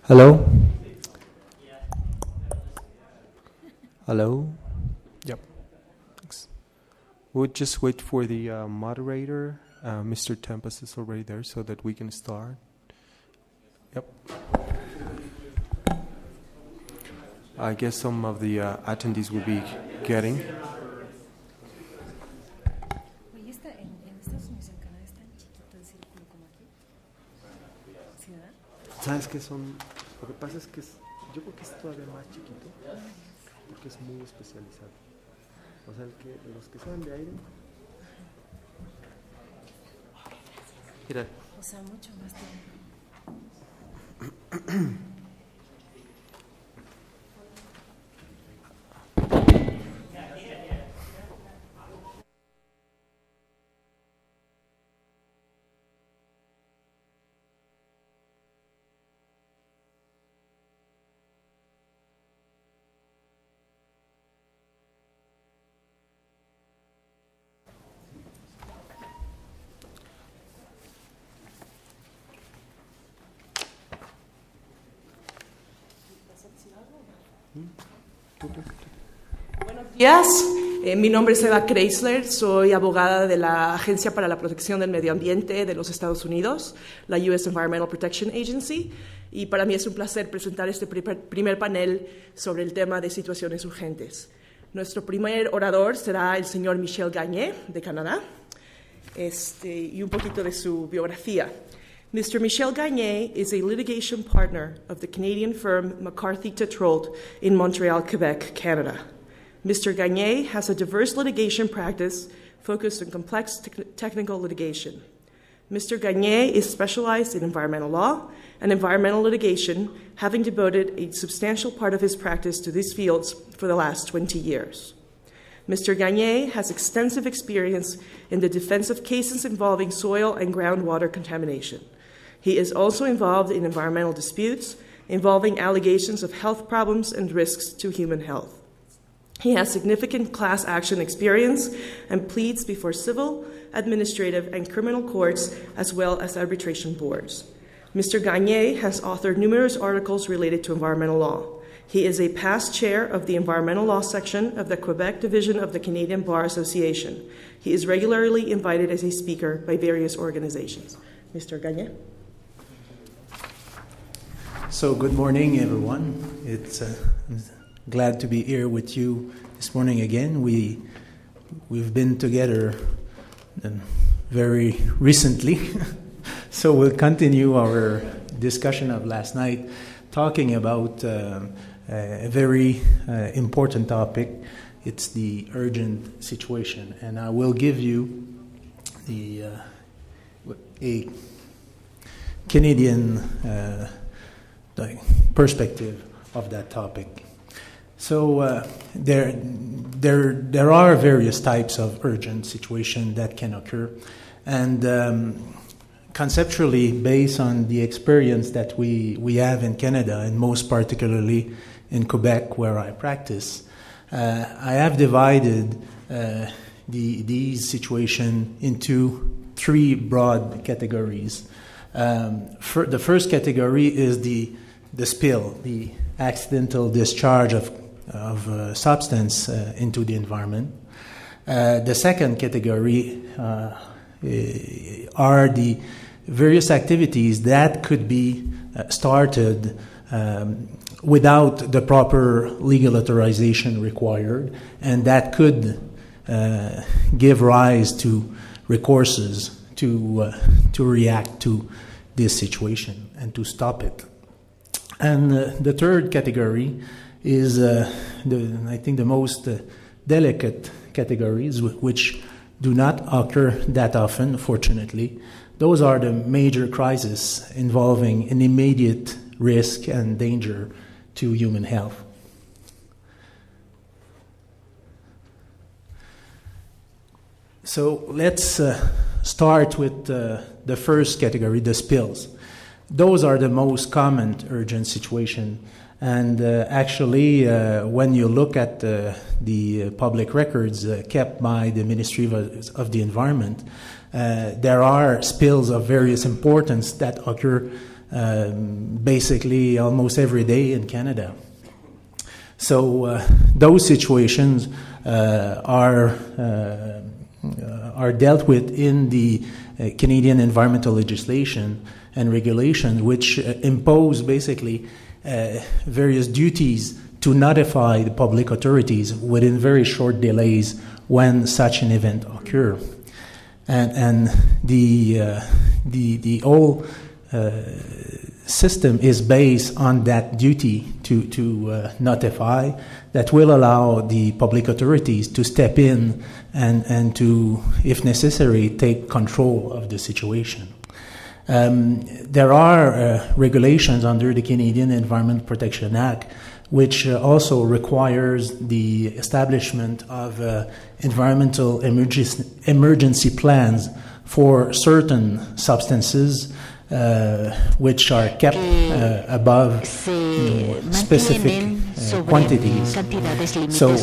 Hello? Hello? Yep. Thanks. We'll just wait for the moderator. Mr. Tempest is already there so that we can start. Yep. I guess some of the attendees will be getting. ¿Sabes qué son? Lo que pasa es que yo creo que es todavía más chiquito porque es muy especializado. O sea, los que saben de aire. Mira. O sea, mucho más tiempo. Buenos días, mi nombre es Eva Kreisler, soy abogada de la Agencia para la Protección del Medio Ambiente de los Estados Unidos, la US Environmental Protection Agency, y para mí es un placer presentar este primer panel sobre el tema de situaciones urgentes. Nuestro primer orador será el señor Michel Gagné, de Canadá, y un poquito de su biografía. Mr. Michel Gagné is a litigation partner of the Canadian firm McCarthy Tétrault in Montreal, Quebec, Canada. Mr. Gagné has a diverse litigation practice focused on complex technical litigation. Mr. Gagné is specialized in environmental law and environmental litigation, having devoted a substantial part of his practice to these fields for the last 20 years. Mr. Gagné has extensive experience in the defense of cases involving soil and groundwater contamination. He is also involved in environmental disputes involving allegations of health problems and risks to human health. He has significant class action experience and pleads before civil, administrative, and criminal courts, as well as arbitration boards. Mr. Gagné has authored numerous articles related to environmental law. He is a past chair of the Environmental Law Section of the Quebec Division of the Canadian Bar Association. He is regularly invited as a speaker by various organizations. Mr. Gagné. So good morning, everyone. It's glad to be here with you this morning again. We've been together very recently, so we'll continue our discussion of last night, talking about a very important topic. It's the urgent situation, and I will give you a Canadian perspective of that topic. So there are various types of urgent situation that can occur, and conceptually, based on the experience that we have in Canada, and most particularly in Quebec, where I practice, I have divided these situations into three broad categories. The first category is the spill, the accidental discharge of substance into the environment. The second category are the various activities that could be started without the proper legal authorization required, and that could give rise to recourses to react to this situation and to stop it. And the third category is, I think, the most delicate categories, which do not occur that often, fortunately. Those are the major crises involving an immediate risk and danger to human health. So let's start with the first category, the spills. Those are the most common urgent situation. And actually, when you look at the public records kept by the Ministry of the Environment, there are spills of various importance that occur basically almost every day in Canada. So those situations are dealt with in the Canadian environmental legislation and regulation, which impose basically various duties to notify the public authorities within very short delays when such an event occurs. And the whole system is based on that duty to notify, that will allow the public authorities to step in and to, if necessary, take control of the situation. There are regulations under the Canadian Environment Protection Act which also requires the establishment of environmental emergency plans for certain substances which are kept above specific quantities. So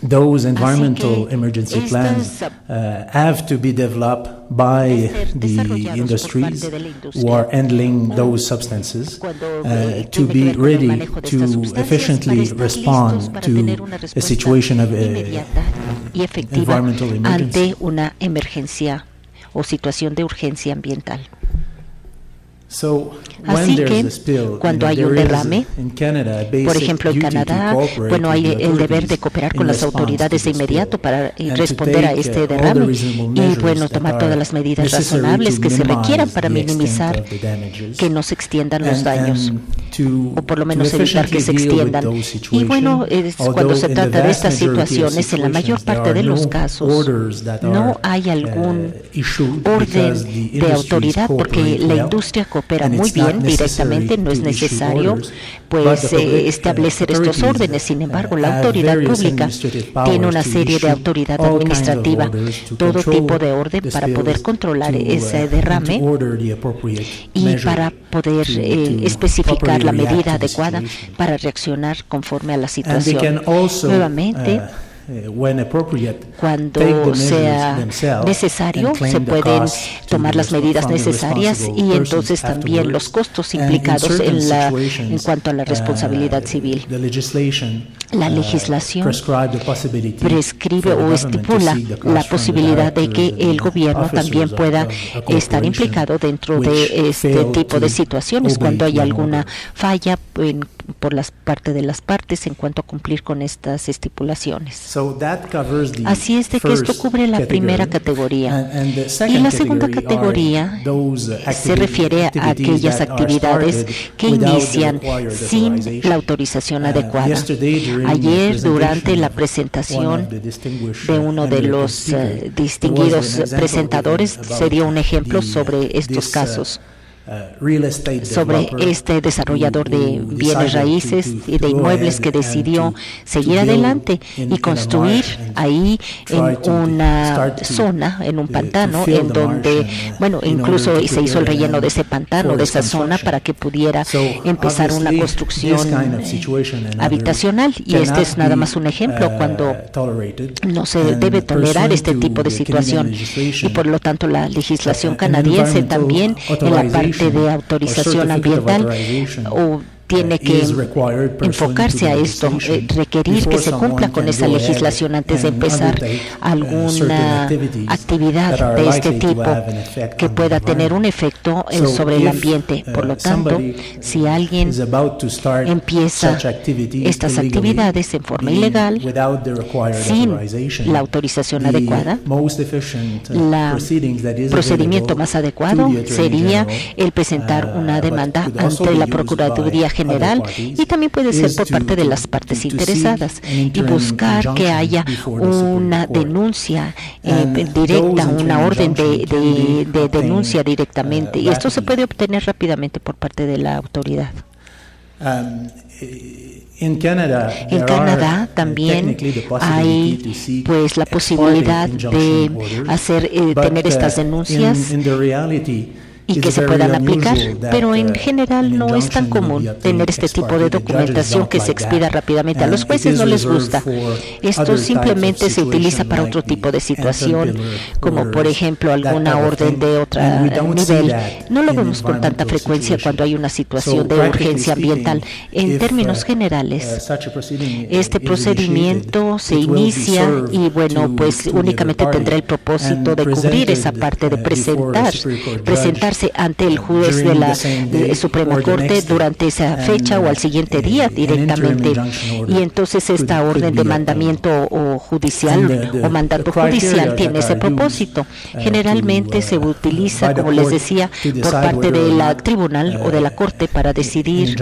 those environmental emergency plans have to be developed by the industries who are handling those substances to be ready to efficiently respond to a situation of environmental emergency. Ante una emergencia o situación de urgencia ambiental. Así que cuando hay un derrame, por ejemplo en Canadá, bueno, hay el deber de cooperar con las autoridades de inmediato para responder a este derrame y bueno, tomar todas las medidas razonables que se requieran para minimizar que no se extiendan los daños o por lo menos evitar que se extiendan. Y bueno, cuando se trata de estas situaciones, en la mayor parte de los casos no hay algún orden de autoridad porque la industria coopera muy bien directamente, no es necesario pues establecer estos órdenes. Sin embargo, la autoridad pública tiene una serie de autoridad administrativa, todo tipo de orden para poder controlar ese derrame y para poder especificar la medida adecuada para reaccionar conforme a la situación. Nuevamente, cuando sea necesario, se pueden tomar las medidas necesarias y entonces también los costos implicados en cuanto a la responsabilidad civil. La legislación prescribe o estipula la posibilidad de que el gobierno también pueda estar implicado dentro de este tipo de situaciones cuando hay alguna falla por parte de las partes en cuanto a cumplir con estas estipulaciones. Así es de que esto cubre la primera categoría. Y la segunda categoría se refiere a aquellas actividades que inician sin la autorización adecuada. Ayer, durante la presentación de uno de los distinguidos presentadores, se dio un ejemplo sobre estos casos. Sobre este desarrollador de bienes raíces y de inmuebles que decidió seguir adelante y construir ahí en una zona, en un pantano, en donde, bueno, incluso se hizo el relleno de ese pantano, de esa zona, para que pudiera empezar una construcción habitacional. Y este es nada más un ejemplo cuando no se debe tolerar este tipo de situación. Y por lo tanto la legislación canadiense también en la parte de autorización ambiental o tiene que enfocarse a esto, requerir que se cumpla con esa legislación antes de empezar alguna actividad de este tipo que pueda tener un efecto sobre el ambiente. Por lo tanto, si alguien empieza estas actividades en forma ilegal, sin la autorización adecuada, el procedimiento más adecuado sería el presentar una demanda ante la Procuraduría General y también puede ser por parte de las partes interesadas y buscar que haya una denuncia directa, una orden de denuncia directamente, y esto se puede obtener rápidamente por parte de la autoridad. En Canadá también hay pues la posibilidad de tener estas denuncias. y que se puedan aplicar, pero en general no es tan común tener este tipo de documentación que se expida rápidamente. A los jueces no les gusta. Esto simplemente se utiliza para otro tipo de situación, como por ejemplo alguna orden de otro nivel. No lo vemos con tanta frecuencia cuando hay una situación de urgencia ambiental. En términos generales, este procedimiento se inicia y bueno, pues únicamente tendrá el propósito de cubrir esa parte de presentarse ante el juez de la Suprema Corte durante esa fecha o al siguiente día directamente. Y entonces esta orden de mandamiento o judicial o mandato judicial tiene ese propósito. Generalmente se utiliza, como les decía, por parte del tribunal o de la Corte para decidir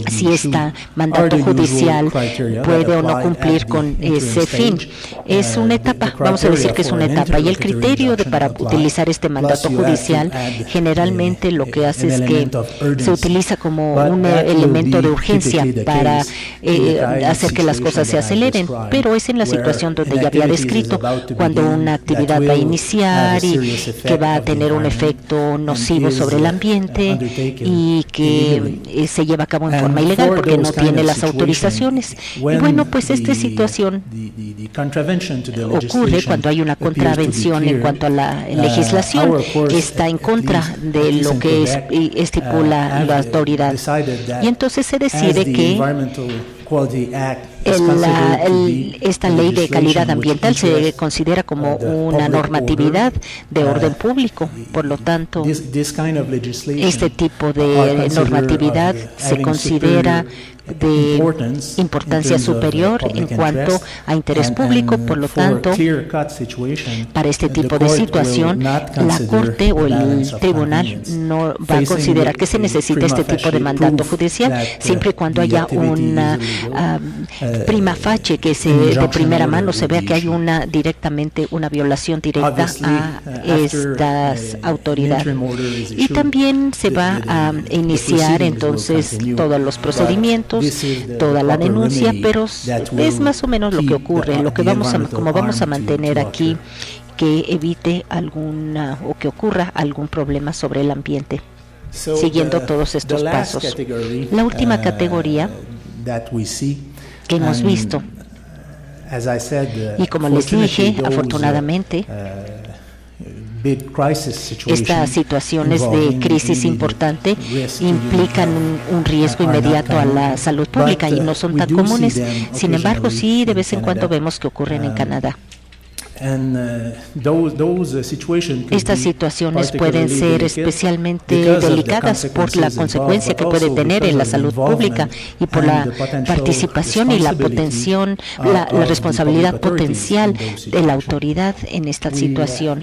si este mandato judicial puede o no cumplir con ese fin. Es una etapa, vamos a decir que es una etapa, y el criterio para utilizar este mandato judicial generalmente lo que hace es que se utiliza como un elemento de urgencia para hacer que las cosas se aceleren, pero es en la situación donde ya había descrito, cuando una actividad va a iniciar y que va a tener un efecto nocivo sobre el ambiente y que se lleva a cabo en forma ilegal porque no tiene las autorizaciones. Y bueno, pues esta situación ocurre cuando hay una contravención en cuanto a la legislación, está en contra de lo que estipula la autoridad. Y entonces se decide que esta ley de calidad ambiental se considera como una normatividad de orden público. Por lo tanto, este tipo de normatividad se considera de importancia superior en cuanto a interés público. Por lo tanto, para este tipo de situación, la Corte o el Tribunal no va a considerar que se necesita este tipo de mandato judicial, siempre y cuando haya una prima facie, que de primera mano se vea que hay directamente una violación directa a estas autoridades. Y también se va a iniciar entonces todos los procedimientos, toda la denuncia, pero es más o menos lo que ocurre, como vamos a mantener aquí que evite o que ocurra algún problema sobre el ambiente, siguiendo todos estos pasos. La última categoría que hemos visto, y como les dije, afortunadamente, estas situaciones de crisis importante implican un riesgo inmediato a la salud pública y no son tan comunes. Sin embargo, sí, de vez en cuando vemos que ocurren en Canadá. Estas situaciones pueden ser especialmente delicadas por la consecuencia que puede tener en la salud pública y por la participación y la responsabilidad potencial de la autoridad en esta situación.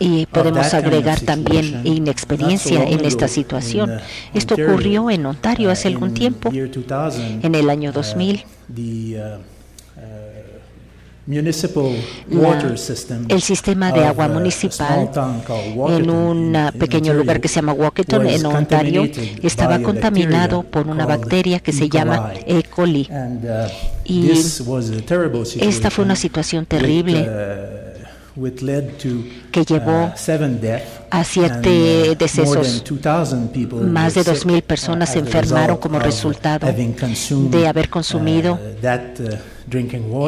Y podemos agregar también inexperiencia en esta situación. Esto ocurrió en Ontario hace algún tiempo, en el año 2000. El sistema de agua municipal en un pequeño lugar que se llama Walkerton, en Ontario, estaba contaminado por una bacteria que se llama E. coli. Y esta fue una situación terrible que llevó a 7 decesos. Más de 2,000 personas se enfermaron como resultado de haber consumido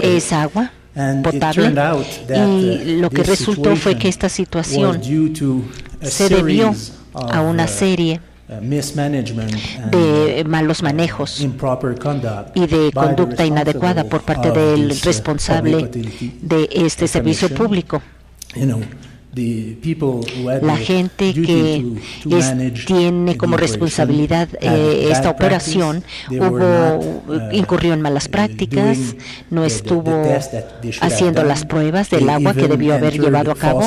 esa agua potable, y lo que resultó fue que esta situación se debió a una serie de malos manejos y de conducta inadecuada por parte del responsable de este servicio público. La gente que tiene como responsabilidad esta operación incurrió en malas prácticas, no estuvo haciendo las pruebas del agua que debió haber llevado a cabo,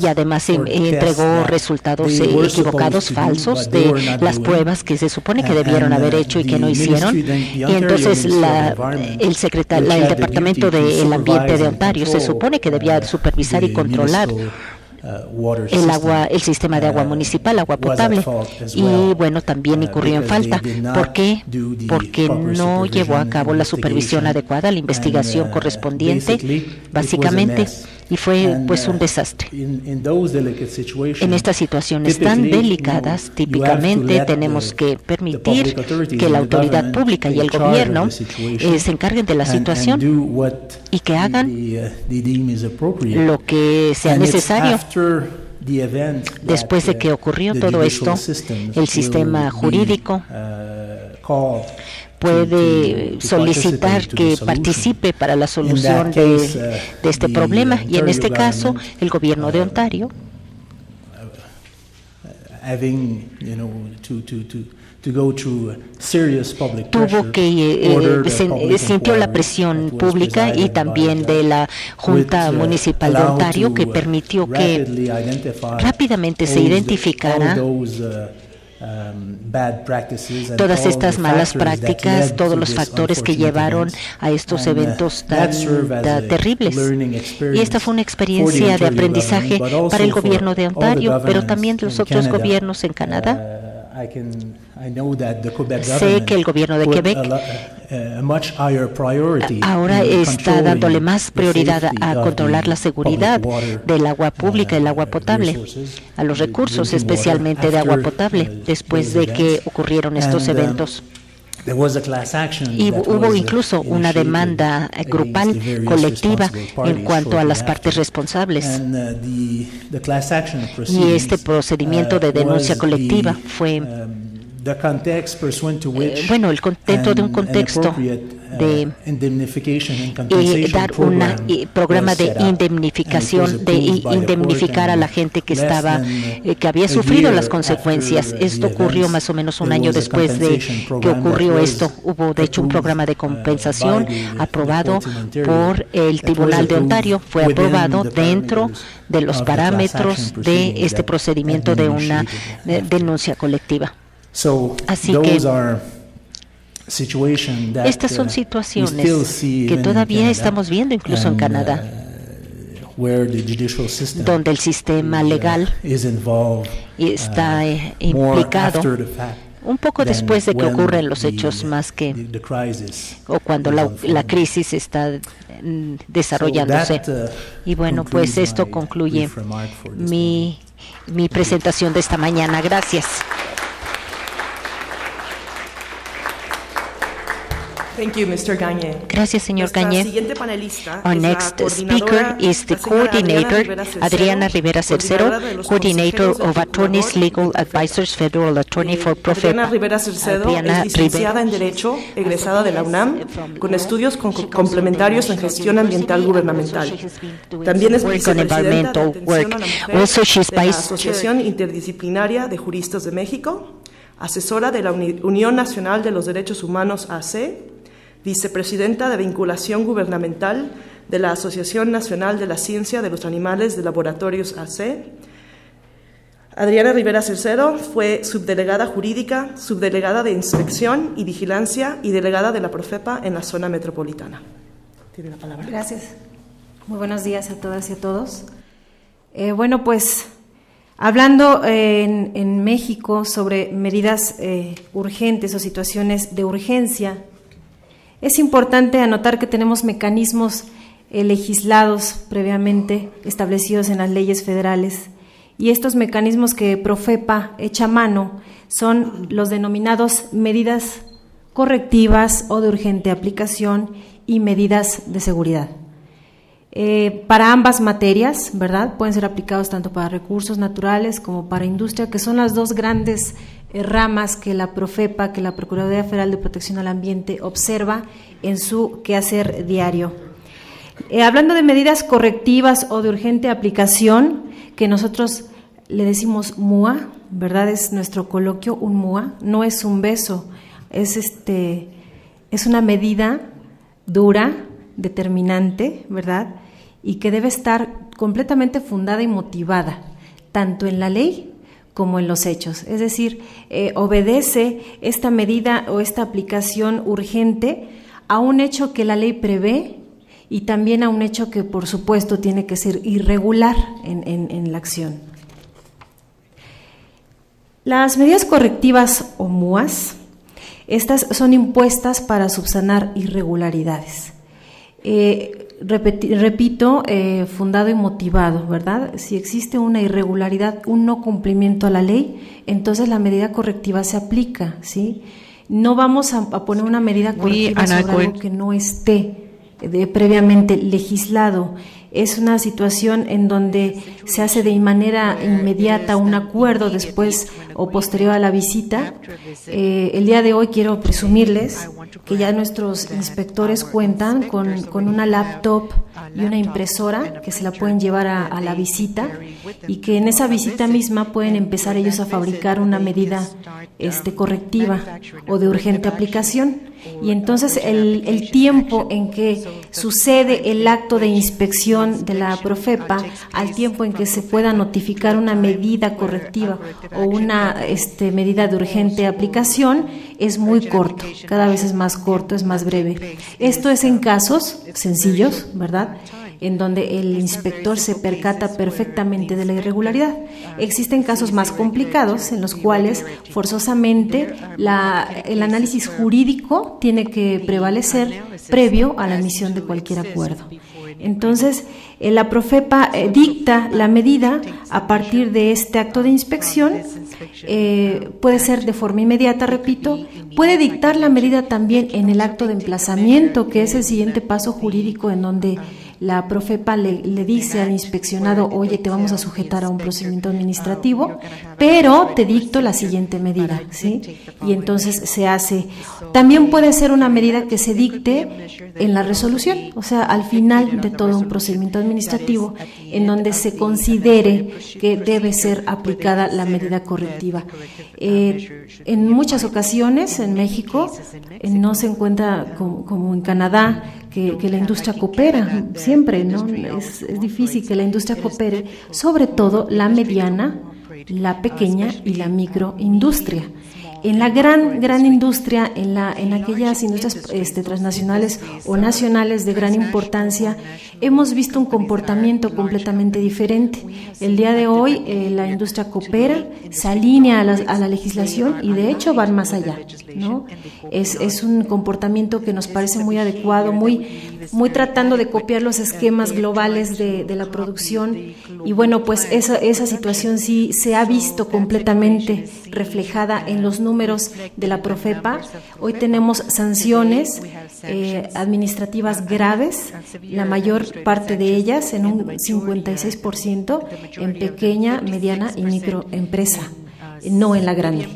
y además entregó resultados equivocados, falsos, de las pruebas que se supone que debieron haber hecho y que no hicieron. Y entonces el Departamento del Ambiente de Ontario se supone que debía supervisar y controlar el sistema de agua municipal, agua potable, y bueno, también incurrió en falta. ¿Por qué? Porque no llevó a cabo la supervisión adecuada, la investigación correspondiente, básicamente, y fue pues un desastre. En estas situaciones tan delicadas, típicamente tenemos que permitir que la autoridad pública y el gobierno se encarguen de la situación y que hagan lo que sea necesario. Después de que ocurrió todo esto, el sistema jurídico puede solicitar que participe para la solución de este problema, y en este caso el gobierno de Ontario tuvo que sintió la presión pública y también de la Junta Municipal de Ontario, que permitió que rápidamente se identificara todas estas malas prácticas, todos los factores que llevaron a estos eventos tan terribles. Y esta fue una experiencia de aprendizaje para el gobierno de Ontario, pero también los otros gobiernos en Canadá. Sé que el gobierno de Quebec ahora está dándole más prioridad a controlar la seguridad del agua pública, el agua potable, a los recursos especialmente de agua potable, después de que ocurrieron estos eventos. Y hubo incluso una demanda grupal, colectiva, en cuanto a las partes responsables. Y este procedimiento de denuncia colectiva fue bueno, dentro de un contexto de dar un programa de indemnificación, de indemnificar a la gente que que había sufrido las consecuencias. Esto ocurrió más o menos un año después de que ocurrió esto. Hubo de hecho un programa de compensación aprobado por el Tribunal de Ontario. Fue aprobado dentro de los parámetros de este procedimiento de una denuncia colectiva. Así que estas son situaciones que todavía estamos viendo incluso en Canadá, donde el sistema legal está implicado un poco después de que ocurren los hechos, más que o cuando la crisis está desarrollándose. Y bueno, pues esto concluye mi presentación de esta mañana. Gracias. Thank you, Mr. Gagné. Gracias, señor Gagné. Siguiente panelista Our next speaker is the coordinator, Adriana Rivera Cercero, coordinator of Attorneys Legal Advisors, Federal Attorney for Profepa. Adriana Rivera Cercero es licenciada en Derecho, egresada de la UNAM, con estudios complementarios en gestión ambiental gubernamental. También es vicepresidenta de Atención a la Mujer de la Asociación Interdisciplinaria de Juristas de México, asesora de la Unión Nacional de los Derechos Humanos AC, vicepresidenta de Vinculación Gubernamental de la Asociación Nacional de la Ciencia de los Animales de Laboratorios AC. Adriana Rivera Cercero fue subdelegada jurídica, subdelegada de Inspección y Vigilancia y delegada de la Profepa en la zona metropolitana. Tiene la palabra. Gracias. Muy buenos días a todas y a todos. Bueno, pues hablando en México sobre medidas urgentes o situaciones de urgencia, es importante anotar que tenemos mecanismos legislados previamente establecidos en las leyes federales, y estos mecanismos que Profepa echa mano son los denominados medidas correctivas o de urgente aplicación y medidas de seguridad. Para ambas materias, ¿verdad? Pueden ser aplicados tanto para recursos naturales como para industria, que son las dos grandes ramas que la Profepa, que la Procuraduría Federal de Protección al Ambiente observa en su quehacer diario. Hablando de medidas correctivas o de urgente aplicación, que nosotros le decimos MUA, ¿verdad? Es nuestro coloquio, un MUA, no es un beso, es una medida dura, determinante, ¿verdad? Y que debe estar completamente fundada y motivada, tanto en la ley como en los hechos. Es decir, obedece esta medida o esta aplicación urgente a un hecho que la ley prevé y también a un hecho que, por supuesto, tiene que ser irregular en la acción. Las medidas correctivas o MUAs, estas son impuestas para subsanar irregularidades. repito, fundado y motivado, ¿verdad? Si existe una irregularidad, un no cumplimiento a la ley, entonces la medida correctiva se aplica, ¿sí? No vamos a poner una medida correctiva sobre algo que no esté previamente legislado. Es una situación en donde se hace de manera inmediata un acuerdo después o posterior a la visita. El día de hoy quiero presumirles que ya nuestros inspectores cuentan con una laptop y una impresora que se la pueden llevar a la visita, y que en esa visita misma pueden empezar ellos a fabricar una medida correctiva o de urgente aplicación. Y entonces el tiempo en que sucede el acto de inspección de la Profepa al tiempo en que se pueda notificar una medida correctiva o una medida de urgente aplicación es muy corto, cada vez es más corto, es más breve. Esto es en casos sencillos, ¿verdad?, en donde el inspector se percata perfectamente de la irregularidad. Existen casos más complicados en los cuales forzosamente el análisis jurídico tiene que prevalecer previo a la emisión de cualquier acuerdo. Entonces, la Profepa dicta la medida a partir de este acto de inspección. Puede ser de forma inmediata, repito, puede dictar la medida también en el acto de emplazamiento, que es el siguiente paso jurídico en donde la Profepa le dice al inspeccionado: oye, te vamos a sujetar a un procedimiento administrativo, pero te dicto la siguiente medida, ¿sí? Y entonces se hace. También puede ser una medida que se dicte en la resolución, o sea, al final de todo un procedimiento administrativo, en donde se considere que debe ser aplicada la medida correctiva. En muchas ocasiones en México no se encuentra como en Canadá que la industria coopera, siempre, ¿no? Es difícil que la industria coopere, sobre todo la mediana, la pequeña y la microindustria. En la gran industria, en aquellas industrias transnacionales o nacionales de gran importancia, hemos visto un comportamiento completamente diferente. El día de hoy la industria coopera, se alinea a la legislación y de hecho van más allá, ¿no? Es un comportamiento que nos parece muy adecuado, muy tratando de copiar los esquemas globales de la producción. Y bueno, pues esa situación sí se ha visto completamente reflejada en los números de la Profepa. Hoy tenemos sanciones administrativas graves, la mayor parte de ellas, en un 56%, en pequeña, mediana y microempresa, no en la grande.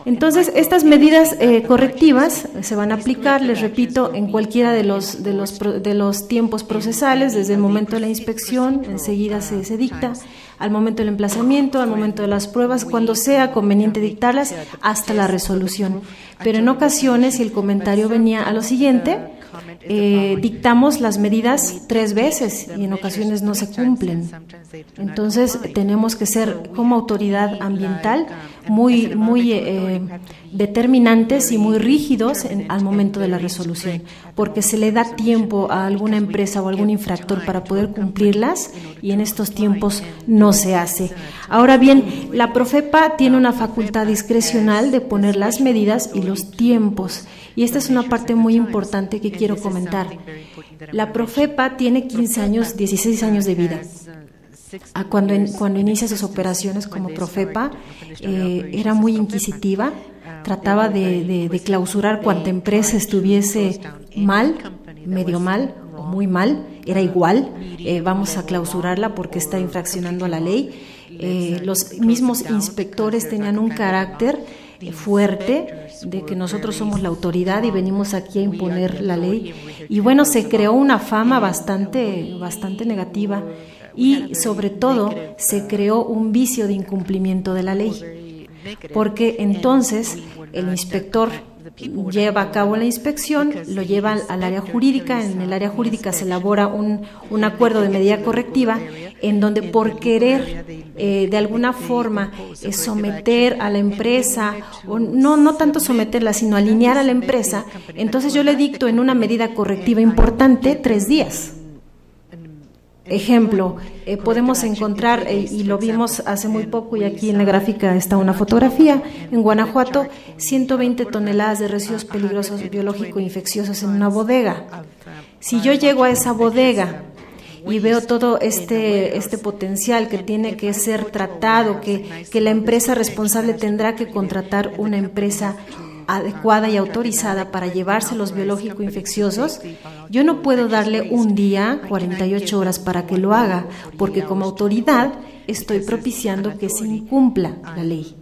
Entonces, estas medidas correctivas se van a aplicar, les repito, en cualquiera de los tiempos procesales, desde el momento de la inspección, enseguida se dicta, al momento del emplazamiento, al momento de las pruebas, cuando sea conveniente dictarlas, hasta la resolución. Pero en ocasiones, si el comentario venía a lo siguiente, dictamos las medidas 3 veces y en ocasiones no se cumplen. Entonces tenemos que ser como autoridad ambiental muy determinantes y muy rígidos al momento de la resolución, porque se le da tiempo a alguna empresa o algún infractor para poder cumplirlas y en estos tiempos no se hace. Ahora bien, la Profepa tiene una facultad discrecional de poner las medidas y los tiempos, y esta es una parte muy importante que quiero comentar. La Profepa tiene 15 años, 16 años de vida. Cuando inicia sus operaciones como Profepa, era muy inquisitiva, trataba de clausurar cuanta empresa estuviese mal, medio mal o muy mal, era igual, vamos a clausurarla porque está infraccionando a la ley. Los mismos inspectores tenían un carácter fuerte de que nosotros somos la autoridad y venimos aquí a imponer la ley. Y bueno, se creó una fama bastante negativa y sobre todo se creó un vicio de incumplimiento de la ley, porque entonces el inspector lleva a cabo la inspección, lo lleva al área jurídica, en el área jurídica se elabora un acuerdo de medida correctiva en donde por querer de alguna forma someter a la empresa, o no tanto someterla, sino alinear a la empresa, entonces yo le dicto en una medida correctiva importante 3 días. Ejemplo, podemos encontrar, y lo vimos hace muy poco, y aquí en la gráfica está una fotografía, en Guanajuato, 120 toneladas de residuos peligrosos biológico-infecciosos en una bodega. Si yo llego a esa bodega y veo todo este potencial que tiene que ser tratado, que la empresa responsable tendrá que contratar una empresa adecuada y autorizada para llevarse los biológico-infecciosos, yo no puedo darle un día, 48 horas para que lo haga, porque como autoridad estoy propiciando que se incumpla la ley.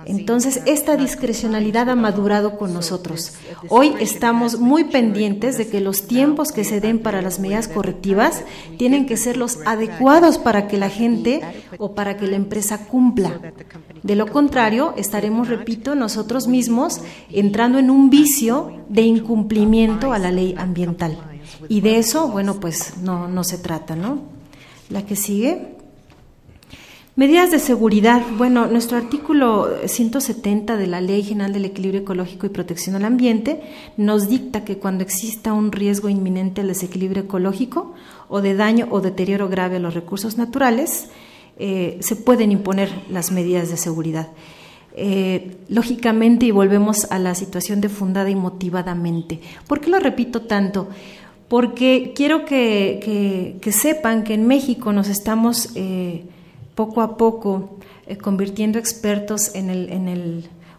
Entonces, esta discrecionalidad ha madurado con nosotros. Hoy estamos muy pendientes de que los tiempos que se den para las medidas correctivas tienen que ser los adecuados para que la gente o para que la empresa cumpla. De lo contrario, estaremos, repito, nosotros mismos entrando en un vicio de incumplimiento a la ley ambiental. Y de eso, bueno, pues no se trata, ¿no? La que sigue. Medidas de seguridad. Bueno, nuestro artículo 170 de la Ley General del Equilibrio Ecológico y Protección al Ambiente nos dicta que cuando exista un riesgo inminente al desequilibrio ecológico o de daño o deterioro grave a los recursos naturales, se pueden imponer las medidas de seguridad. Lógicamente, y volvemos a la situación de fundada y motivadamente. ¿Por qué lo repito tanto? Porque quiero que sepan que en México nos estamos poco a poco convirtiendo expertos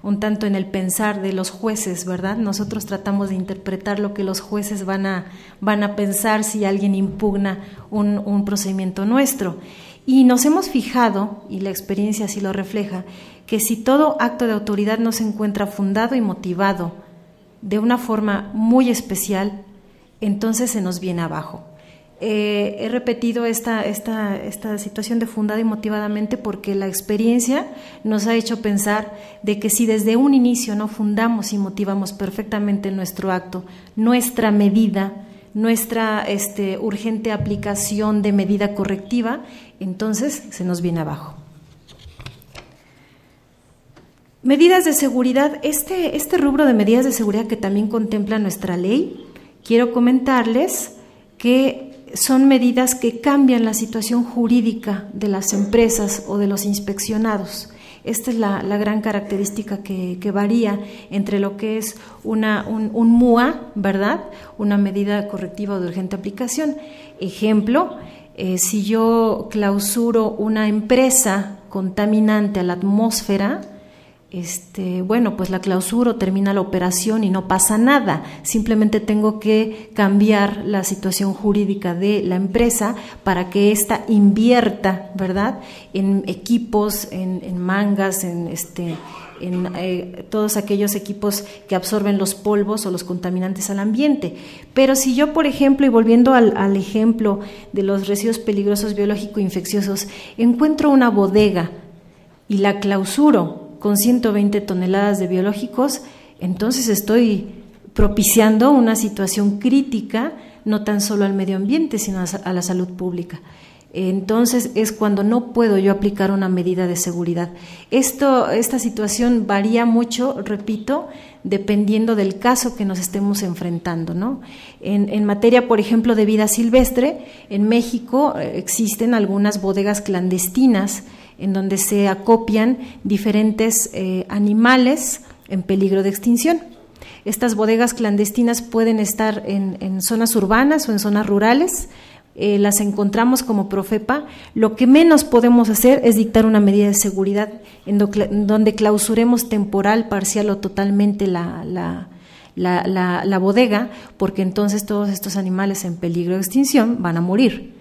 un tanto en el pensar de los jueces, ¿verdad? Nosotros tratamos de interpretar lo que los jueces van a pensar si alguien impugna un procedimiento nuestro. Y nos hemos fijado, y la experiencia así lo refleja, que si todo acto de autoridad no se encuentra fundado y motivado de una forma muy especial, entonces se nos viene abajo. He repetido esta situación de fundada y motivadamente porque la experiencia nos ha hecho pensar de que si desde un inicio no fundamos y motivamos perfectamente nuestro acto, nuestra medida, nuestra urgente aplicación de medida correctiva, entonces se nos viene abajo. Medidas de seguridad. Este rubro de medidas de seguridad que también contempla nuestra ley, quiero comentarles que son medidas que cambian la situación jurídica de las empresas o de los inspeccionados. Esta es la gran característica que varía entre lo que es un MUA, ¿verdad? Una medida correctiva o de urgente aplicación. Ejemplo, si yo clausuro una empresa contaminante a la atmósfera, bueno, pues la clausuro, termina la operación y no pasa nada. Simplemente tengo que cambiar la situación jurídica de la empresa para que ésta invierta, ¿verdad?, en equipos, en mangas, en todos aquellos equipos que absorben los polvos o los contaminantes al ambiente. Pero si yo, por ejemplo, y volviendo al ejemplo de los residuos peligrosos biológico-infecciosos, encuentro una bodega y la clausuro con 120 toneladas de biológicos, entonces estoy propiciando una situación crítica, no tan solo al medio ambiente, sino a la salud pública. Entonces es cuando no puedo yo aplicar una medida de seguridad. Esta situación varía mucho, repito, dependiendo del caso que nos estemos enfrentando, ¿no? En materia, por ejemplo, de vida silvestre, en México existen algunas bodegas clandestinas en donde se acopian diferentes animales en peligro de extinción. Estas bodegas clandestinas pueden estar en zonas urbanas o en zonas rurales, las encontramos como Profepa. Lo que menos podemos hacer es dictar una medida de seguridad en donde clausuremos temporal, parcial o totalmente la bodega, porque entonces todos estos animales en peligro de extinción van a morir.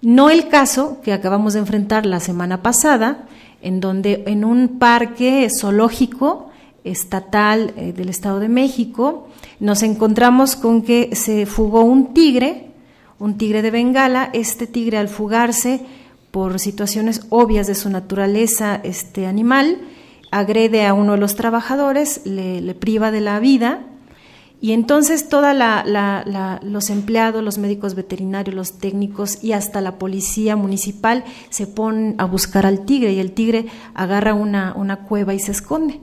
No el caso que acabamos de enfrentar la semana pasada, en donde en un parque zoológico estatal del Estado de México nos encontramos con que se fugó un tigre de Bengala. Este tigre, al fugarse por situaciones obvias de su naturaleza animal, agrede a uno de los trabajadores, le priva de la vida. Y entonces los empleados, los médicos veterinarios, los técnicos y hasta la policía municipal se ponen a buscar al tigre, y el tigre agarra una cueva y se esconde.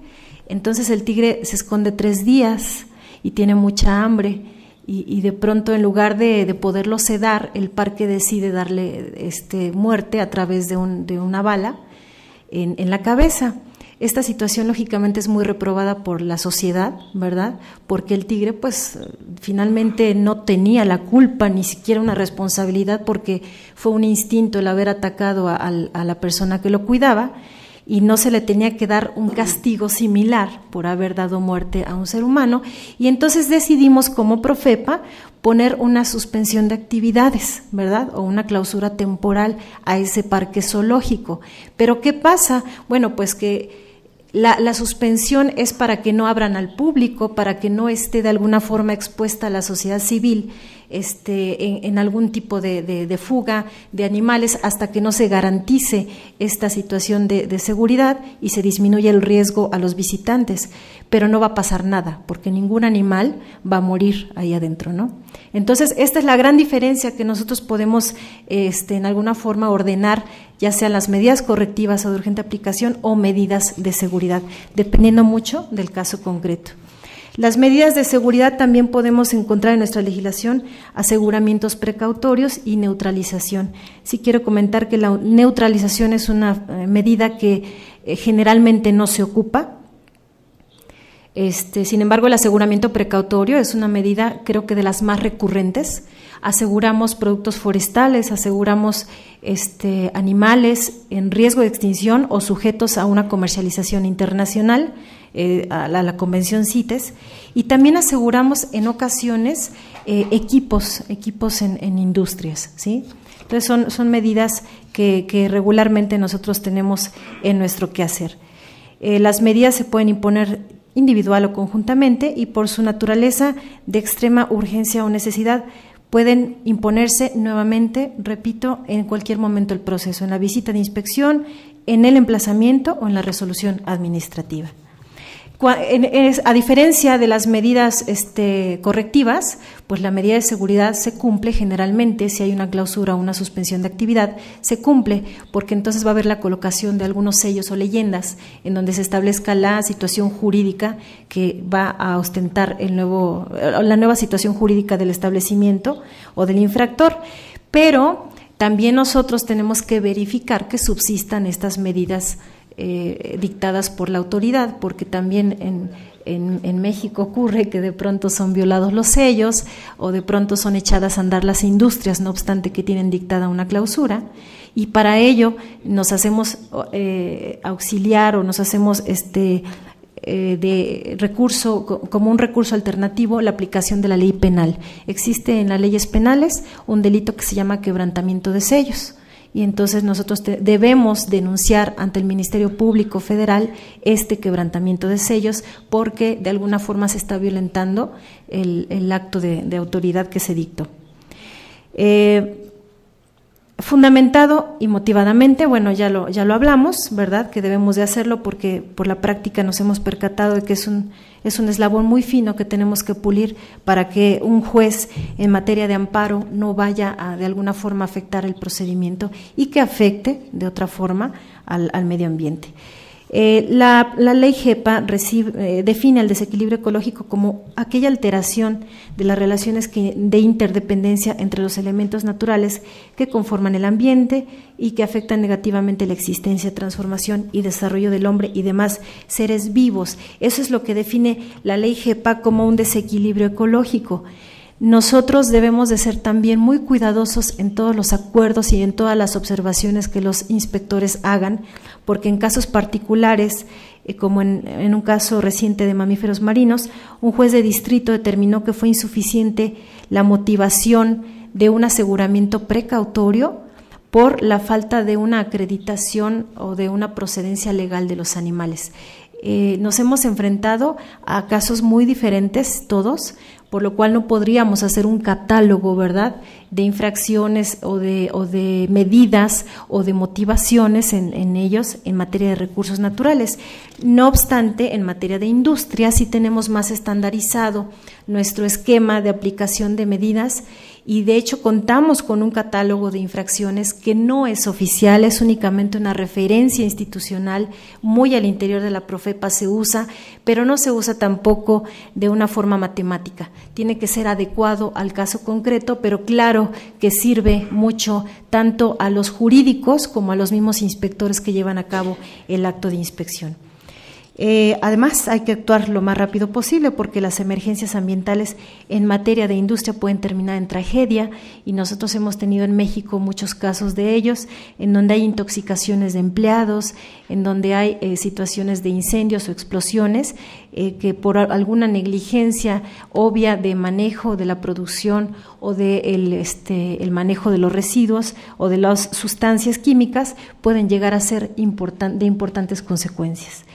Entonces el tigre se esconde 3 días y tiene mucha hambre, y de pronto, en lugar de poderlo sedar, el parque decide darle muerte a través de una bala en la cabeza. Esta situación lógicamente es muy reprobada por la sociedad, ¿verdad? Porque el tigre pues finalmente no tenía la culpa, ni siquiera una responsabilidad, porque fue un instinto el haber atacado a la persona que lo cuidaba, y no se le tenía que dar un castigo similar por haber dado muerte a un ser humano. Y entonces decidimos como Profepa poner una suspensión de actividades, ¿verdad? O una clausura temporal a ese parque zoológico. Pero ¿qué pasa? Bueno, pues que la suspensión es para que no abran al público, para que no esté de alguna forma expuesta a la sociedad civil en algún tipo de fuga de animales, hasta que no se garantice esta situación de seguridad y se disminuya el riesgo a los visitantes. Pero no va a pasar nada, porque ningún animal va a morir ahí adentro, ¿no? Entonces, esta es la gran diferencia que nosotros podemos en alguna forma ordenar, ya sean las medidas correctivas o de urgente aplicación o medidas de seguridad, dependiendo mucho del caso concreto. Las medidas de seguridad también podemos encontrar en nuestra legislación aseguramientos precautorios y neutralización. Sí quiero comentar que la neutralización es una medida que generalmente no se ocupa. Sin embargo, el aseguramiento precautorio es una medida, creo que de las más recurrentes. Aseguramos productos forestales, aseguramos animales en riesgo de extinción o sujetos a una comercialización internacional, a la Convención CITES, y también aseguramos en ocasiones equipos en industrias, ¿sí? Entonces son medidas que regularmente nosotros tenemos en nuestro quehacer. Las medidas se pueden imponer individual o conjuntamente, y por su naturaleza de extrema urgencia o necesidad pueden imponerse nuevamente, repito, en cualquier momento del proceso, en la visita de inspección, en el emplazamiento o en la resolución administrativa. A diferencia de las medidas correctivas, pues la medida de seguridad se cumple generalmente, si hay una clausura o una suspensión de actividad, se cumple, porque entonces va a haber la colocación de algunos sellos o leyendas en donde se establezca la situación jurídica que va a ostentar la nueva situación jurídica del establecimiento o del infractor, pero también nosotros tenemos que verificar que subsistan estas medidas dictadas por la autoridad, porque también en México ocurre que de pronto son violados los sellos o de pronto son echadas a andar las industrias, no obstante que tienen dictada una clausura, y para ello nos hacemos auxiliar o nos hacemos de recurso, como un recurso alternativo, la aplicación de la ley penal. Existe en las leyes penales un delito que se llama quebrantamiento de sellos, y entonces nosotros debemos denunciar ante el Ministerio Público Federal este quebrantamiento de sellos, porque de alguna forma se está violentando el acto de autoridad que se dictó. Fundamentado y motivadamente, bueno, ya lo hablamos, ¿verdad?, que debemos de hacerlo porque por la práctica nos hemos percatado de que es un eslabón muy fino que tenemos que pulir para que un juez en materia de amparo no vaya a de alguna forma afectar el procedimiento y que afecte de otra forma al medio ambiente. La ley GEPA define el desequilibrio ecológico como aquella alteración de las relaciones de interdependencia entre los elementos naturales que conforman el ambiente y que afectan negativamente la existencia, transformación y desarrollo del hombre y demás seres vivos. Eso es lo que define la ley GEPA como un desequilibrio ecológico. Nosotros debemos de ser también muy cuidadosos en todos los acuerdos y en todas las observaciones que los inspectores hagan, porque en casos particulares, como en un caso reciente de mamíferos marinos, un juez de distrito determinó que fue insuficiente la motivación de un aseguramiento precautorio por la falta de una acreditación o de una procedencia legal de los animales. Nos hemos enfrentado a casos muy diferentes todos, por lo cual no podríamos hacer un catálogo, ¿verdad?, de infracciones o de medidas o de motivaciones en ellos en materia de recursos naturales. No obstante, en materia de industria sí tenemos más estandarizado nuestro esquema de aplicación de medidas, y de hecho contamos con un catálogo de infracciones que no es oficial, es únicamente una referencia institucional, muy al interior de la Profepa se usa, pero no se usa tampoco de una forma matemática. Tiene que ser adecuado al caso concreto, pero claro que sirve mucho tanto a los jurídicos como a los mismos inspectores que llevan a cabo el acto de inspección. Además, hay que actuar lo más rápido posible porque las emergencias ambientales en materia de industria pueden terminar en tragedia y nosotros hemos tenido en México muchos casos de ellos, en donde hay intoxicaciones de empleados, en donde hay situaciones de incendios o explosiones que por alguna negligencia obvia de manejo de la producción o de el manejo de los residuos o de las sustancias químicas pueden llegar a ser de importantes consecuencias.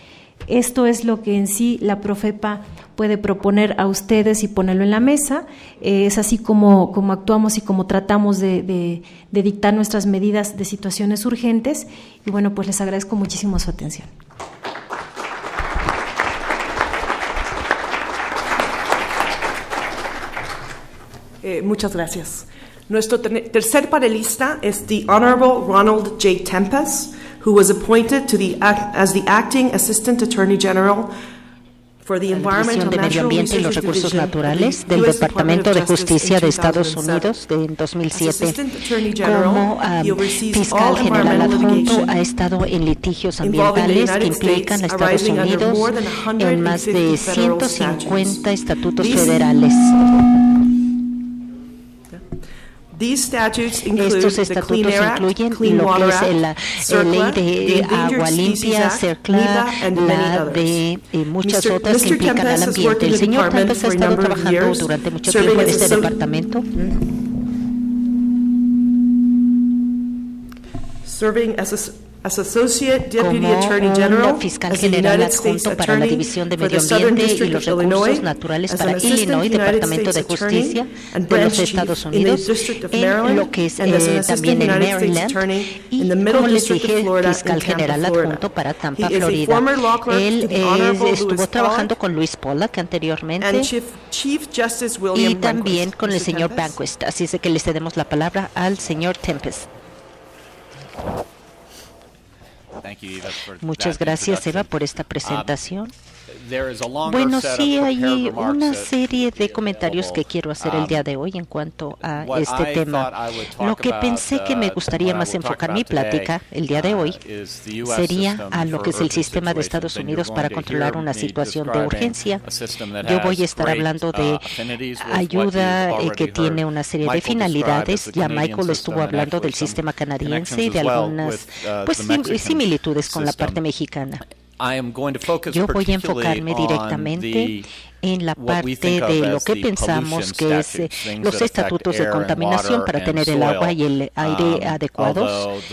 Esto es lo que en sí la Profepa puede proponer a ustedes y ponerlo en la mesa. Es así como actuamos y como tratamos de dictar nuestras medidas de situaciones urgentes. Y bueno, pues les agradezco muchísimo su atención. Muchas gracias. Nuestro tercer panelista es the Honorable Ronald J. Tempest, who was appointed as the Acting Assistant Attorney General for the Environment de Medio Ambiente y los Recursos Naturales del Departamento de Justicia de Estados Unidos en 2007. Como fiscal general adjunto ha estado en litigios ambientales que implican a Estados Unidos en más de 150 estatutos federales. Estos estatutos incluyen lo que es la ley de agua limpia, CERCLA, la de muchas otras que implican al ambiente. El señor Tempest ha estado trabajando durante mucho tiempo en este departamento. As Associate Deputy Attorney General, fiscal general adjunto para la División de Medio Ambiente y los Recursos Naturales para Illinois, Departamento de Justicia de los Estados Unidos, en lo que es también en Maryland, y como les dije, fiscal general adjunto para Tampa, Florida. Él estuvo trabajando con Luis Pollack anteriormente y también con el señor Banquist. Así es que le cedemos la palabra al señor Tempest. Muchas gracias, Eva, por esta presentación. Bueno, sí, hay una serie de comentarios que quiero hacer el día de hoy en cuanto a este tema. Lo que pensé que me gustaría más enfocar mi plática el día de hoy sería a lo que es el sistema de Estados Unidos para controlar una situación de urgencia. Yo voy a estar hablando de ayuda que tiene una serie de finalidades. Ya Michael estuvo hablando del sistema canadiense y de algunas similitudes con la parte mexicana. Yo voy a enfocarme directamente en la parte de lo que pensamos que es los estatutos de contaminación para tener el agua y el aire adecuados,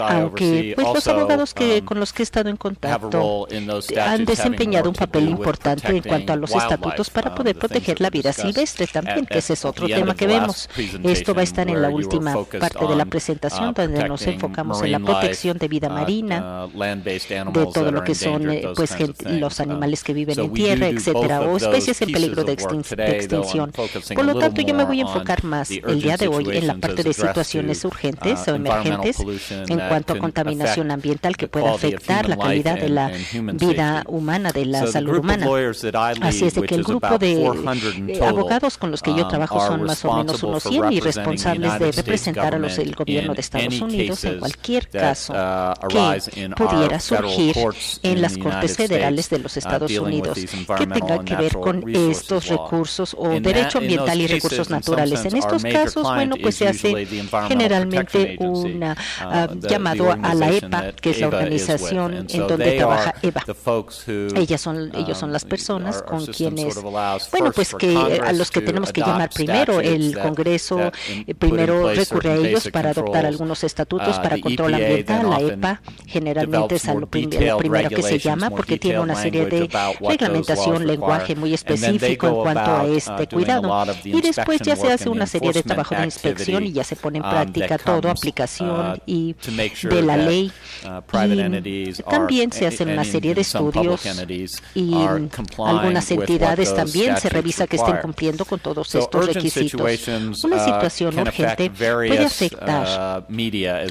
aunque pues los abogados con los que he estado en contacto han desempeñado un papel importante en cuanto a los estatutos para poder proteger la vida silvestre también, que ese es otro tema que vemos. Esto va a estar en la última parte de la presentación, donde nos enfocamos en la protección de vida marina, de todo lo que son pues los animales que viven en tierra, etcétera, o especies en peligro de extinción. Por lo tanto, yo me voy a enfocar más el día de hoy en la parte de situaciones urgentes o emergentes en cuanto a contaminación ambiental que pueda afectar la calidad de la vida humana, de la salud humana. Así es de que el grupo de abogados con los que yo trabajo son más o menos unos 100 y responsables de representar el gobierno de Estados Unidos en cualquier caso que pudiera surgir en las Cortes Federales de los Estados Unidos que tenga que ver con estos recursos o derecho ambiental y recursos naturales. En estos casos, bueno, pues se hace generalmente un llamado a la EPA, que es la organización en donde trabaja EVA. Ellos son las personas con quienes, bueno, pues a los que tenemos que llamar primero. El Congreso primero recurre a ellos para adoptar algunos estatutos para control ambiental. La EPA generalmente es lo primero que se llama porque tiene una serie de reglamentación, lenguaje muy específico en cuanto a este cuidado, y después ya se hace una serie de trabajo de inspección y ya se pone en práctica todo, aplicación y de la ley, y también se hacen una serie de estudios y algunas entidades también se revisa que estén cumpliendo con todos estos requisitos. Una situación urgente puede afectar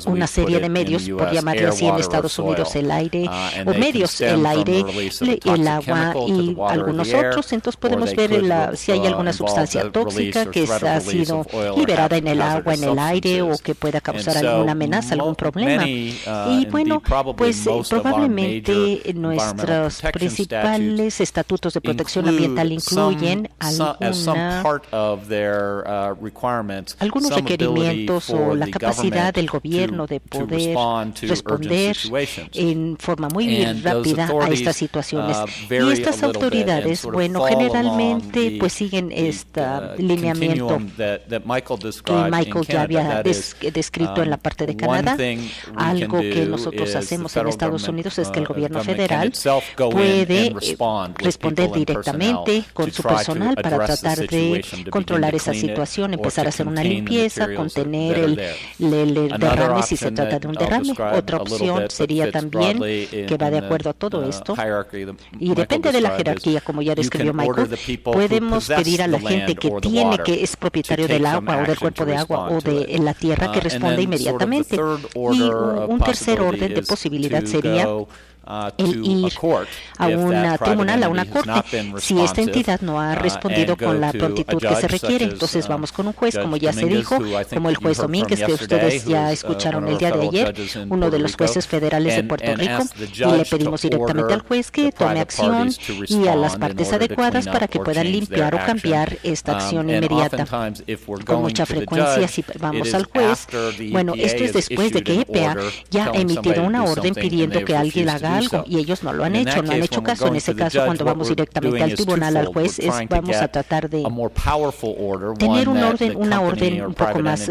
una serie de medios, por llamarle así, en Estados Unidos el aire o medios, el aire, el agua y algunos otros. Entonces podemos ver si hay alguna sustancia tóxica que ha sido liberada en el agua, en el aire o que pueda causar alguna amenaza, algún problema. Y bueno, pues probablemente nuestros principales estatutos de protección ambiental incluyen algunos requerimientos o la capacidad del gobierno de poder responder en forma muy rápida a estas situaciones. Y estas autoridades, bueno, generalmente pues siguen este lineamiento que Michael ya había descrito en la parte de Canadá. Algo que nosotros hacemos en Estados Unidos es que el gobierno federal puede responder directamente con su personal para tratar de controlar esa situación, empezar a hacer una limpieza, contener el derrame si se trata de un derrame. Otra opción sería también, que va de acuerdo a todo esto, y depende de la jerarquía, como ya describió Michael, podemos pedir a la gente que es propietario del agua o del cuerpo de agua o de la tierra que responda inmediatamente. Y un tercer orden de posibilidad sería el ir a un tribunal, a una corte. Si esta entidad no ha respondido con la prontitud que se requiere, entonces vamos con un juez, como ya se dijo, como el juez Domínguez, que ustedes ya escucharon el día de ayer, uno de los jueces federales de Puerto Rico, y le pedimos directamente al juez que tome acción y a las partes adecuadas para que puedan limpiar o cambiar esta acción inmediata. Con mucha frecuencia, si vamos al juez, bueno, esto es después de que EPA ya ha emitido una orden pidiendo que alguien haga algo y ellos no lo han hecho, no han hecho caso. En ese caso, cuando vamos directamente al tribunal, al juez, vamos a tratar de tener una orden un poco más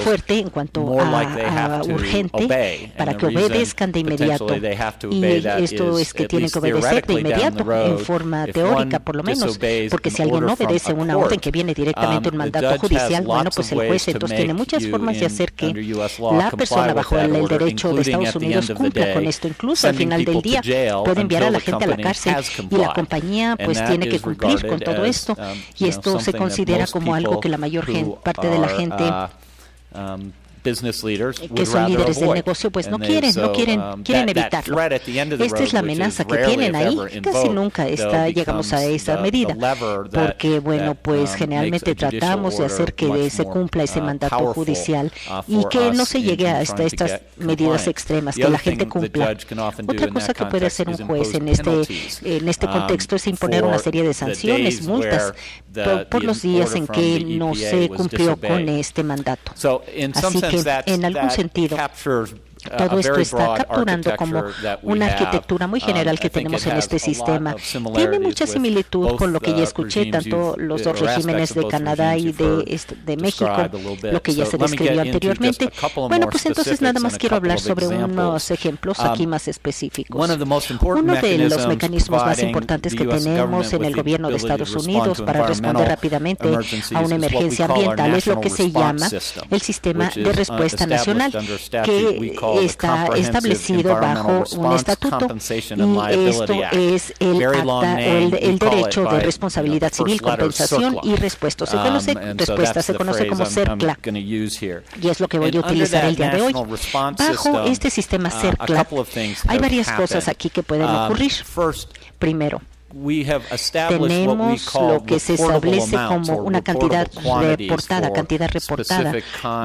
fuerte en cuanto a urgente para que obedezcan de inmediato. Y esto es que tienen que obedecer de inmediato, en forma teórica por lo menos, porque si alguien no obedece una orden que viene directamente de un mandato judicial, bueno, pues el juez entonces tiene muchas formas de hacer que la persona bajo el derecho de Estados Unidos cumpla con esto. Incluso al final del día puede enviar a la gente a la cárcel y la compañía pues tiene que cumplir con todo esto, y esto se considera como algo que la mayor parte de la gente que son líderes del negocio pues quieren evitarlo. Esta es la amenaza que tienen ahí. Casi nunca llegamos a esa medida, porque bueno, pues generalmente tratamos de hacer que se cumpla ese mandato judicial y que no se llegue a estas medidas extremas, que la gente cumpla. Otra cosa que puede hacer un juez en este contexto es imponer una serie de sanciones, multas, por los días en que no se cumplió con este mandato. Así que en algún sentido todo esto está capturando como una arquitectura muy general que tenemos en este sistema. Tiene mucha similitud con lo que ya escuché, tanto los dos regímenes de Canadá y de México, lo que ya se describió anteriormente. Bueno, pues entonces nada más quiero hablar sobre unos ejemplos aquí más específicos. Uno de los mecanismos más importantes que tenemos en el gobierno de Estados Unidos para responder rápidamente a una emergencia ambiental es lo que se llama el Sistema de Respuesta Nacional, que está establecido bajo un estatuto, y esto es el derecho de responsabilidad civil, compensación y respuesta. Se conoce como CERCLA, y es lo que voy a utilizar el día de hoy. Bajo este sistema CERCLA hay varias cosas aquí que pueden ocurrir. Primero, tenemos lo que se establece como una cantidad reportada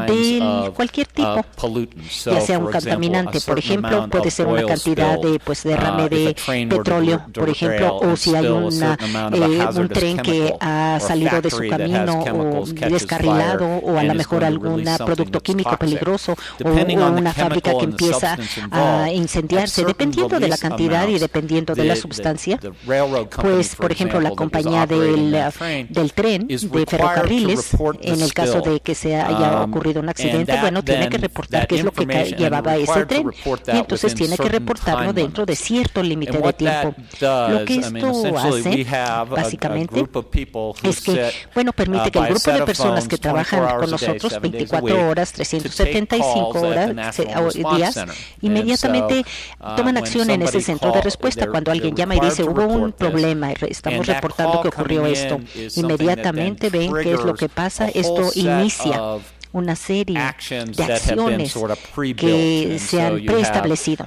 de cualquier tipo, ya sea un contaminante, por ejemplo, puede ser una cantidad de derrame de petróleo, por ejemplo, o si hay un tren que ha salido de su camino o descarrilado, o a lo mejor algún producto químico peligroso, o una fábrica que empieza a incendiarse. Dependiendo de la cantidad y dependiendo de la sustancia, pues, por ejemplo, la compañía del tren, de ferrocarriles, en el caso de que se haya ocurrido un accidente, bueno, tiene que reportar qué es lo que llevaba ese tren, y entonces tiene que reportarlo dentro de cierto límite de tiempo. Lo que esto hace, básicamente, es que, bueno, permite que el grupo de personas que trabajan con nosotros 24 horas, 375 días, inmediatamente toman acción en ese centro de respuesta. Cuando alguien llama y dice, hubo un problema, estamos reportando que ocurrió esto, inmediatamente ven qué es lo que pasa. Esto inicia una serie de acciones que se han preestablecido.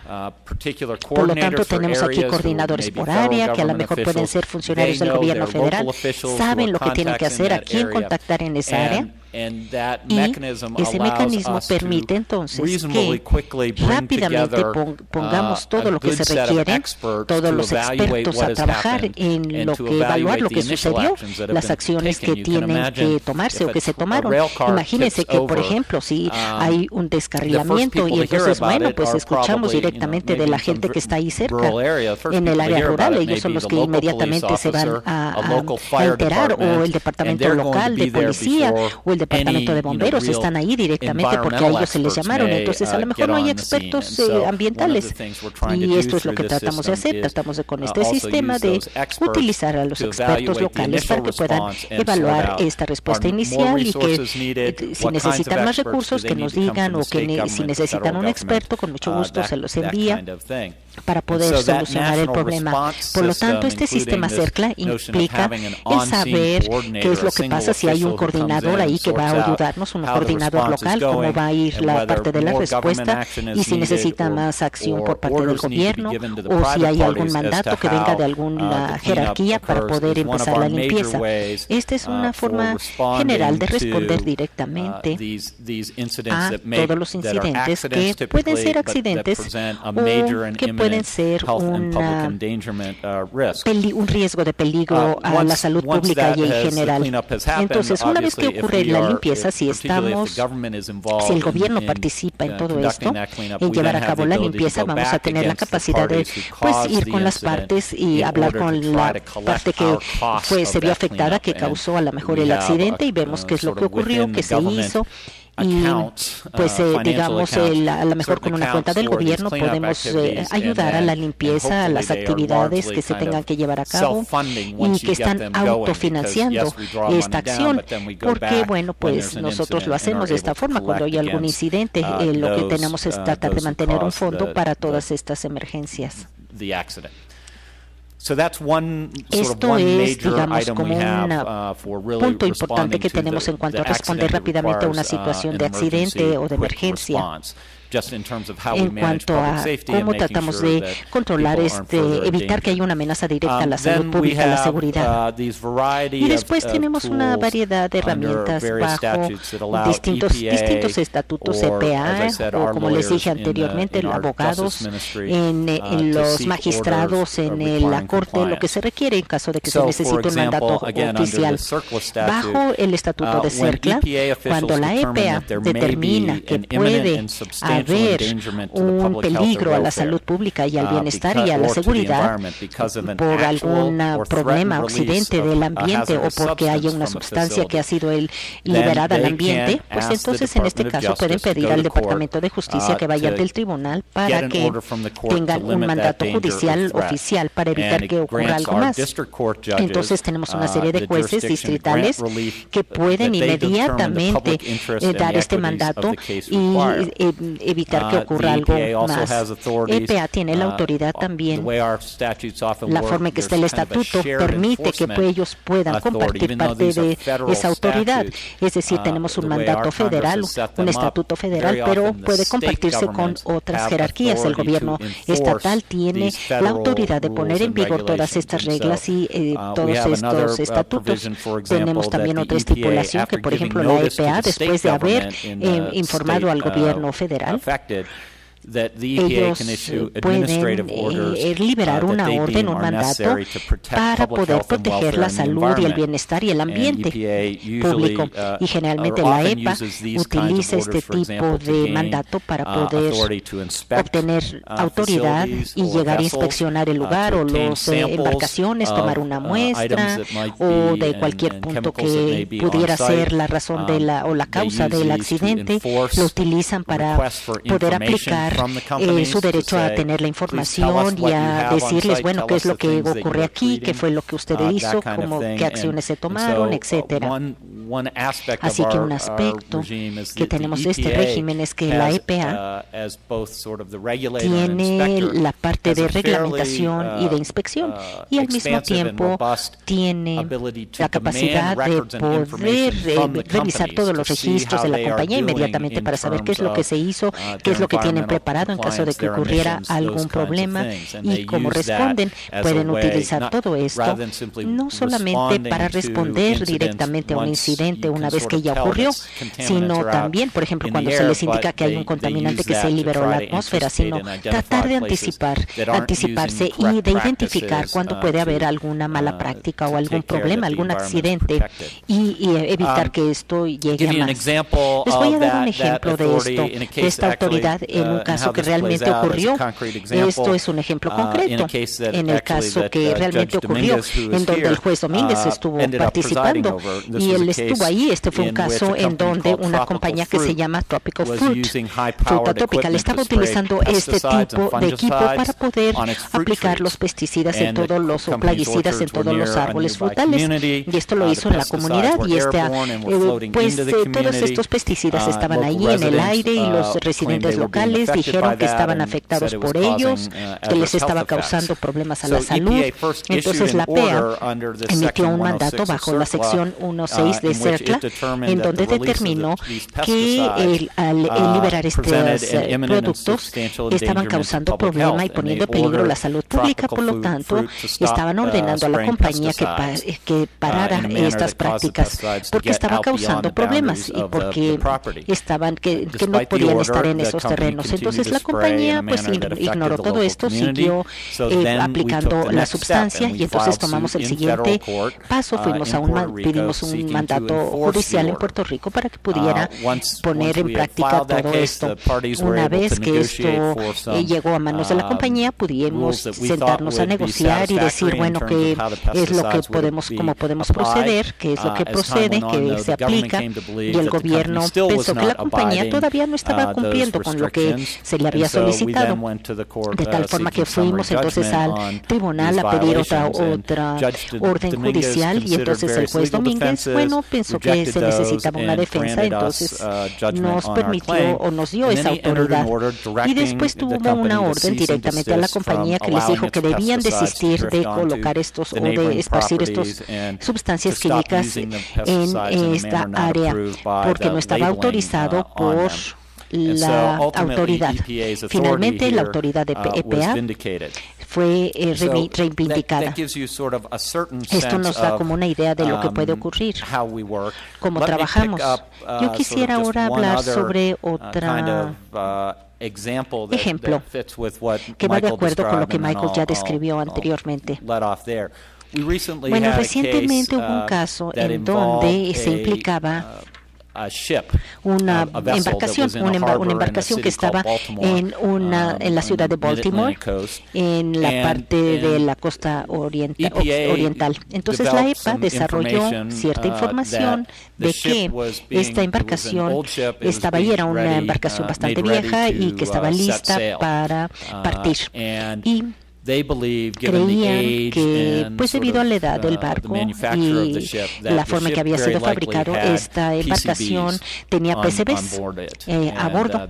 Por lo tanto, tenemos aquí coordinadores por área, que a lo mejor pueden ser funcionarios del gobierno federal, saben lo que tienen que hacer, a quién contactar en esa área. Y ese mecanismo permite entonces que rápidamente pongamos todo lo que se requiere, todos los expertos a trabajar en lo que evaluar lo que sucedió, las acciones que tienen que tomarse o que se tomaron. Imagínense que, por ejemplo, si hay un descarrilamiento y entonces, bueno, pues escuchamos directamente de la gente que está ahí cerca, en el área rural, ellos son los que inmediatamente se van a enterar, o el departamento local de policía o el departamento de bomberos están ahí directamente porque a ellos se les llamaron. Entonces a lo mejor no hay expertos ambientales, y esto es lo que tratamos de hacer. Tratamos de, con este sistema, de utilizar a los expertos locales para que puedan evaluar esta respuesta inicial, y que si necesitan más recursos que nos digan, o que si necesitan un experto, con mucho gusto se los envía para poder solucionar el problema. Por lo tanto, este sistema CERCLA implica el saber qué es lo que pasa si hay un coordinador ahí que va a ayudarnos, un coordinador local, cómo va a ir la parte de la respuesta, y si necesita más acción por parte del gobierno, o si hay algún mandato que venga de alguna jerarquía para poder empezar la limpieza. Esta es una forma general de responder directamente a todos los incidentes que pueden ser accidentes o que pueden ser un riesgo de peligro a la salud pública y en general. Entonces, una vez que ocurre la limpieza, si el gobierno participa en todo esto, en llevar a cabo la limpieza, vamos a tener la capacidad de ir con las partes y hablar con la parte que se vio afectada, que causó a lo mejor el accidente, y vemos qué es lo que ocurrió, qué se hizo. Y pues digamos, a lo mejor con una cuenta del gobierno podemos ayudar a la limpieza, a las actividades que se tengan que llevar a cabo y que están autofinanciando esta acción, porque bueno, pues nosotros lo hacemos de esta forma. Cuando hay algún incidente, lo que tenemos es tratar de mantener un fondo para todas estas emergencias. Esto es, digamos, como un punto importante que tenemos en cuanto a responder rápidamente a una situación de accidente o de emergencia. En cuanto a cómo tratamos de controlar, evitar que haya una amenaza directa a la salud pública, a la seguridad. Y después tenemos una variedad de herramientas bajo distintos estatutos EPA, o como les dije anteriormente, abogados, en los magistrados, en la corte, lo que se requiere en caso de que se necesite un mandato oficial. Bajo el estatuto de CERCLA, cuando la EPA determina que puede haber un peligro a la salud pública y al bienestar y a la seguridad por algún problema, accidente del ambiente, o porque haya una sustancia que ha sido liberada al ambiente, pues entonces en este caso pueden pedir al Departamento de Justicia que vaya ante el tribunal para que tengan un mandato judicial oficial para evitar que ocurra algo más. Entonces tenemos una serie de jueces distritales que pueden inmediatamente dar este mandato y evitar que ocurra algo más. EPA tiene la autoridad también. La forma en que está el estatuto permite que ellos puedan compartir parte de esa autoridad. Es decir, tenemos un mandato federal, un estatuto federal, pero puede compartirse con otras jerarquías. El gobierno estatal tiene la autoridad de poner en vigor todas estas reglas y todos estos estatutos. Tenemos también otra estipulación que, por ejemplo, la EPA, después de haber informado al gobierno federal, ellos pueden liberar una orden, un mandato para poder proteger la salud y el bienestar y el ambiente público. Y generalmente la EPA utiliza este tipo de mandato para poder obtener autoridad y llegar a inspeccionar el lugar o las embarcaciones, tomar una muestra o de cualquier punto que pudiera ser la razón o la causa del accidente. Lo utilizan para poder aplicar ejercitar su derecho a tener la información y a decirles, bueno, qué es lo que ocurre aquí, qué fue lo que usted hizo, qué acciones se tomaron, etcétera. Así que un aspecto que tenemos de este régimen es que la EPA tiene la parte de reglamentación y de inspección y al mismo tiempo tiene la capacidad de poder revisar todos los registros de la compañía inmediatamente para saber qué es lo que se hizo, qué es lo que tienen preparado en caso de que ocurriera algún problema y cómo responden. Pueden utilizar todo esto no solamente para responder directamente a un incidente una vez que ya ocurrió, sino también, por ejemplo, cuando se les indica que hay un contaminante que se liberó a la atmósfera, sino tratar de anticiparse y de identificar cuando puede haber alguna mala práctica o algún problema, algún accidente y evitar que esto llegue a más. Les voy a dar un ejemplo de esto, de esta autoridad en un caso que realmente ocurrió. Esto es un ejemplo concreto. En el caso que realmente ocurrió, en donde el juez Domínguez estuvo participando y él estuvo ahí. Este fue un caso en donde una compañía que se llama Tropical Fruit, fruta tropical, estaba utilizando este tipo de equipo para poder aplicar los pesticidas en todos los plaguicidas en todos los árboles frutales, y esto lo hizo en la comunidad y todos estos pesticidas estaban ahí en el aire y los residentes locales dijeron que estaban afectados por ellos, que les estaba causando problemas a la salud. Entonces la PEA emitió un mandato bajo la sección 1.6 de CERCLA en donde determinó que al liberar estos productos estaban causando problema y poniendo en peligro la salud pública. Por lo tanto, estaban ordenando a la compañía que parara estas prácticas porque estaba causando problemas y porque que no podían estar en esos terrenos. Entonces la compañía pues ignoró todo esto, siguió aplicando la sustancia y entonces tomamos el siguiente paso, pedimos un mandato judicial en Puerto Rico para que pudiera poner en práctica todo esto. Una vez que esto llegó a manos de la compañía, pudimos sentarnos a negociar y decir, bueno, qué es lo que cómo podemos proceder, qué es lo que procede, qué se aplica, y el gobierno pensó que la compañía todavía no estaba cumpliendo con lo que se le había solicitado, de tal forma que fuimos entonces al tribunal a pedir otra orden judicial, y entonces el juez Domínguez, pensó que se necesitaba una defensa, entonces nos permitió o nos dio esa autoridad, y después tuvo una orden directamente a la compañía que les dijo que debían desistir de colocar estos o de esparcir estas sustancias químicas en esta área porque no estaba autorizado por la autoridad. Finalmente, la autoridad de EPA fue reivindicada. Esto nos da como una idea de lo que puede ocurrir, cómo trabajamos. Yo quisiera ahora hablar sobre otra ejemplo que va de acuerdo con lo que Michael ya describió anteriormente. Bueno, recientemente hubo un caso en donde se implicaba una embarcación que estaba en la ciudad de Baltimore, en la parte de la costa oriental. Entonces la EPA desarrolló cierta información de que esta embarcación estaba ahí, era una embarcación bastante vieja y que estaba lista para partir. Y creían que, pues debido a la edad del barco y la forma en que había sido fabricado, esta embarcación tenía PCBs a bordo,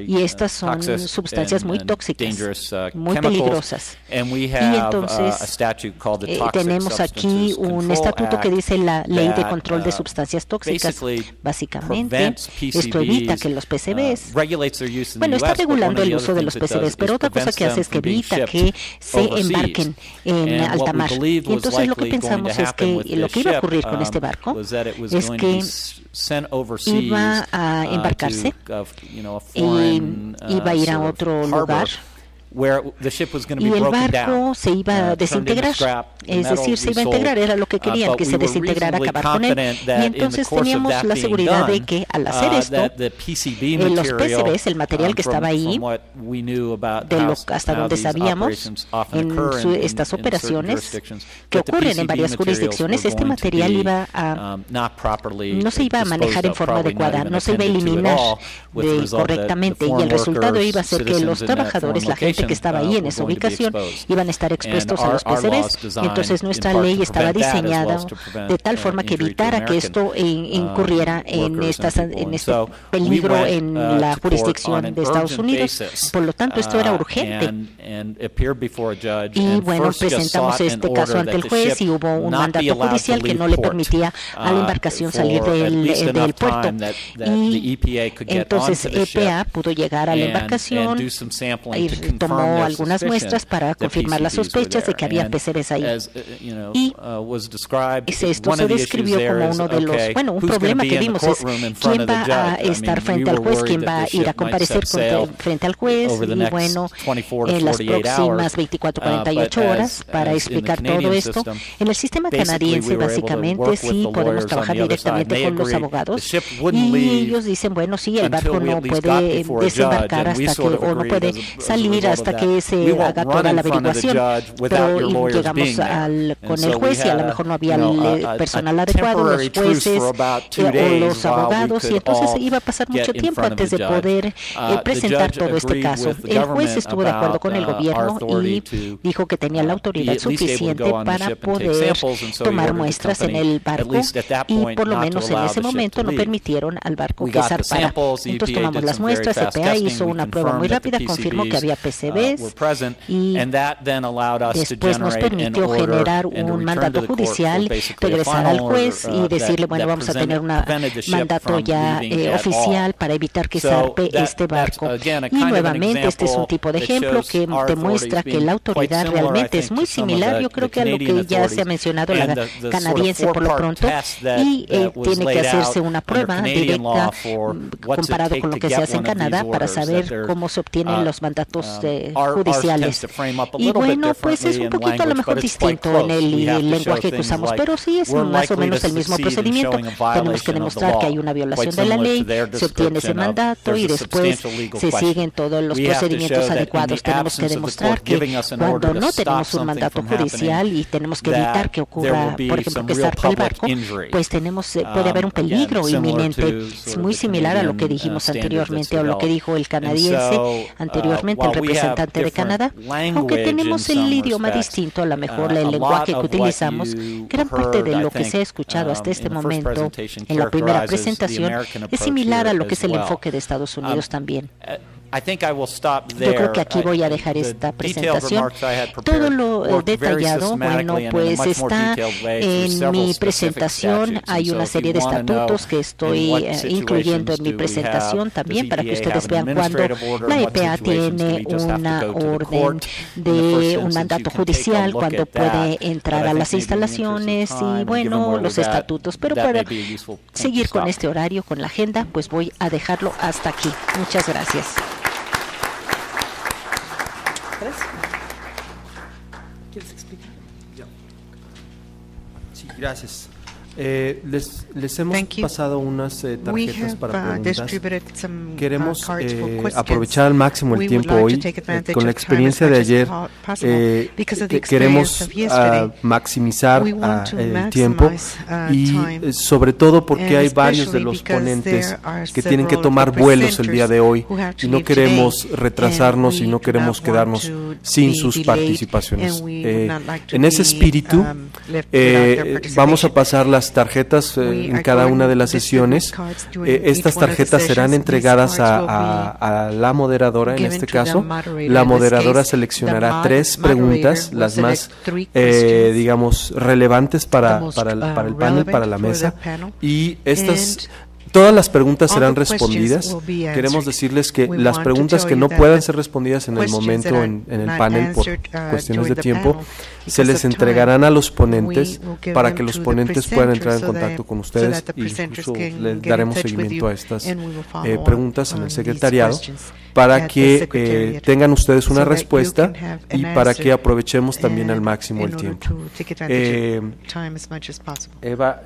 y estas son sustancias muy tóxicas, muy peligrosas. Y entonces tenemos aquí un estatuto que dice la Ley de Control de Sustancias Tóxicas. Básicamente, esto evita que los PCBs, está regulando el uso de los PCBs, pero otra cosa que hace es que evita que se embarquen en alta mar. Y entonces lo que pensamos es que lo que iba a ocurrir con este barco es que iba a embarcarse y iba a ir a otro lugar y el barco se iba a desintegrar, es decir, se iba a integrar, era lo que querían, que se desintegrara, acabar con él. Y entonces teníamos la seguridad de que al hacer esto, los PCBs, el material que estaba ahí, hasta donde sabíamos en estas operaciones que ocurren en varias jurisdicciones, este material iba a, no se iba a manejar en forma adecuada, no se iba a eliminar correctamente, y el resultado iba a ser que los trabajadores, la gente que estaba ahí en esa ubicación, iban a estar expuestos a los PCBs. Entonces nuestra ley estaba diseñada de tal forma que evitara que esto incurriera en este peligro en la jurisdicción de Estados Unidos. Por lo tanto, esto era urgente. Y bueno, presentamos este caso ante el juez y hubo un mandato judicial que no le permitía a la embarcación salir del puerto. Y entonces EPA pudo llegar a la embarcación y tomó algunas muestras para confirmar las sospechas de que había PCBs ahí. Y esto se describió como uno de los, bueno, un problema que vimos es quién va a estar frente al juez, quién va a ir a comparecer frente al juez, y bueno, en las próximas 24-48 horas para explicar todo esto. En el sistema canadiense, básicamente, sí podemos trabajar directamente con los abogados, y ellos dicen, bueno, sí, el barco no puede desembarcar hasta que, o no puede salir hasta que se haga toda la averiguación, pero llegamos con el juez y a lo mejor no había el personal adecuado, los jueces o los abogados, y entonces iba a pasar mucho tiempo antes de poder presentar todo este caso. El juez estuvo de acuerdo con el gobierno y dijo que tenía la autoridad suficiente para poder tomar muestras en el barco, y por lo menos en ese momento no permitieron al barco que zarpara. Entonces tomamos las muestras, EPA hizo una prueba muy rápida, confirmó que había PCBs, y después nos permitió generar un mandato judicial, regresar al juez y decirle, bueno, vamos a tener un mandato ya oficial para evitar que zarpe este barco. Y nuevamente este es un tipo de ejemplo que demuestra que la autoridad realmente es muy similar, yo creo que a lo que ya se ha mencionado, la canadiense por lo pronto, y tiene que hacerse una prueba directa comparado con lo que se hace en Canadá para saber cómo se obtienen los mandatos judiciales. Y bueno, pues es un poquito a lo mejor distinto en el lenguaje que usamos, pero sí es más o menos el mismo procedimiento. Tenemos que demostrar que hay una violación de la ley, se obtiene ese mandato y después se siguen todos los procedimientos adecuados. Tenemos que demostrar que cuando no tenemos un mandato judicial y tenemos que evitar que ocurra, por ejemplo, que zarpe el barco, pues puede haber un peligro inminente. Es muy similar a lo que dijimos anteriormente, o lo que dijo el canadiense anteriormente, el representante de Canadá. Aunque tenemos el idioma distinto, a lo mejor el lenguaje que utilizamos, gran parte de lo que se ha escuchado hasta este momento en la primera presentación es similar a lo que es el enfoque de Estados Unidos también. Yo creo que aquí voy a dejar esta presentación. Todo lo detallado, bueno, pues está en mi presentación. Hay una serie de estatutos que estoy incluyendo en mi presentación también para que ustedes vean cuando la EPA tiene una orden de un mandato judicial, cuando puede entrar a las instalaciones y, bueno, los estatutos. Pero para seguir con este horario, con la agenda, pues voy a dejarlo hasta aquí. Muchas gracias. ¿Quieres explicar? Sí, gracias. Les hemos pasado unas tarjetas para preguntas. Queremos aprovechar al máximo el tiempo hoy. Con la experiencia de ayer, queremos maximizar el tiempo y sobre todo porque hay varios de los ponentes que tienen que tomar vuelos el día de hoy y no queremos retrasarnos y no queremos quedarnos sin sus participaciones. En ese espíritu, vamos a pasar las tarjetas en cada una de las sesiones. Estas tarjetas serán entregadas a la moderadora. En este caso, la moderadora seleccionará 3 preguntas, las más, digamos, relevantes para el panel, para la mesa, y estas Todas las preguntas serán respondidas. Queremos decirles que las preguntas que no puedan ser respondidas en el momento en el panel por cuestiones de tiempo, se les entregarán a los ponentes para que los ponentes puedan entrar en contacto con ustedes e incluso les daremos seguimiento a estas preguntas en el secretariado para que tengan ustedes una respuesta y para que aprovechemos también al máximo el tiempo. Eva,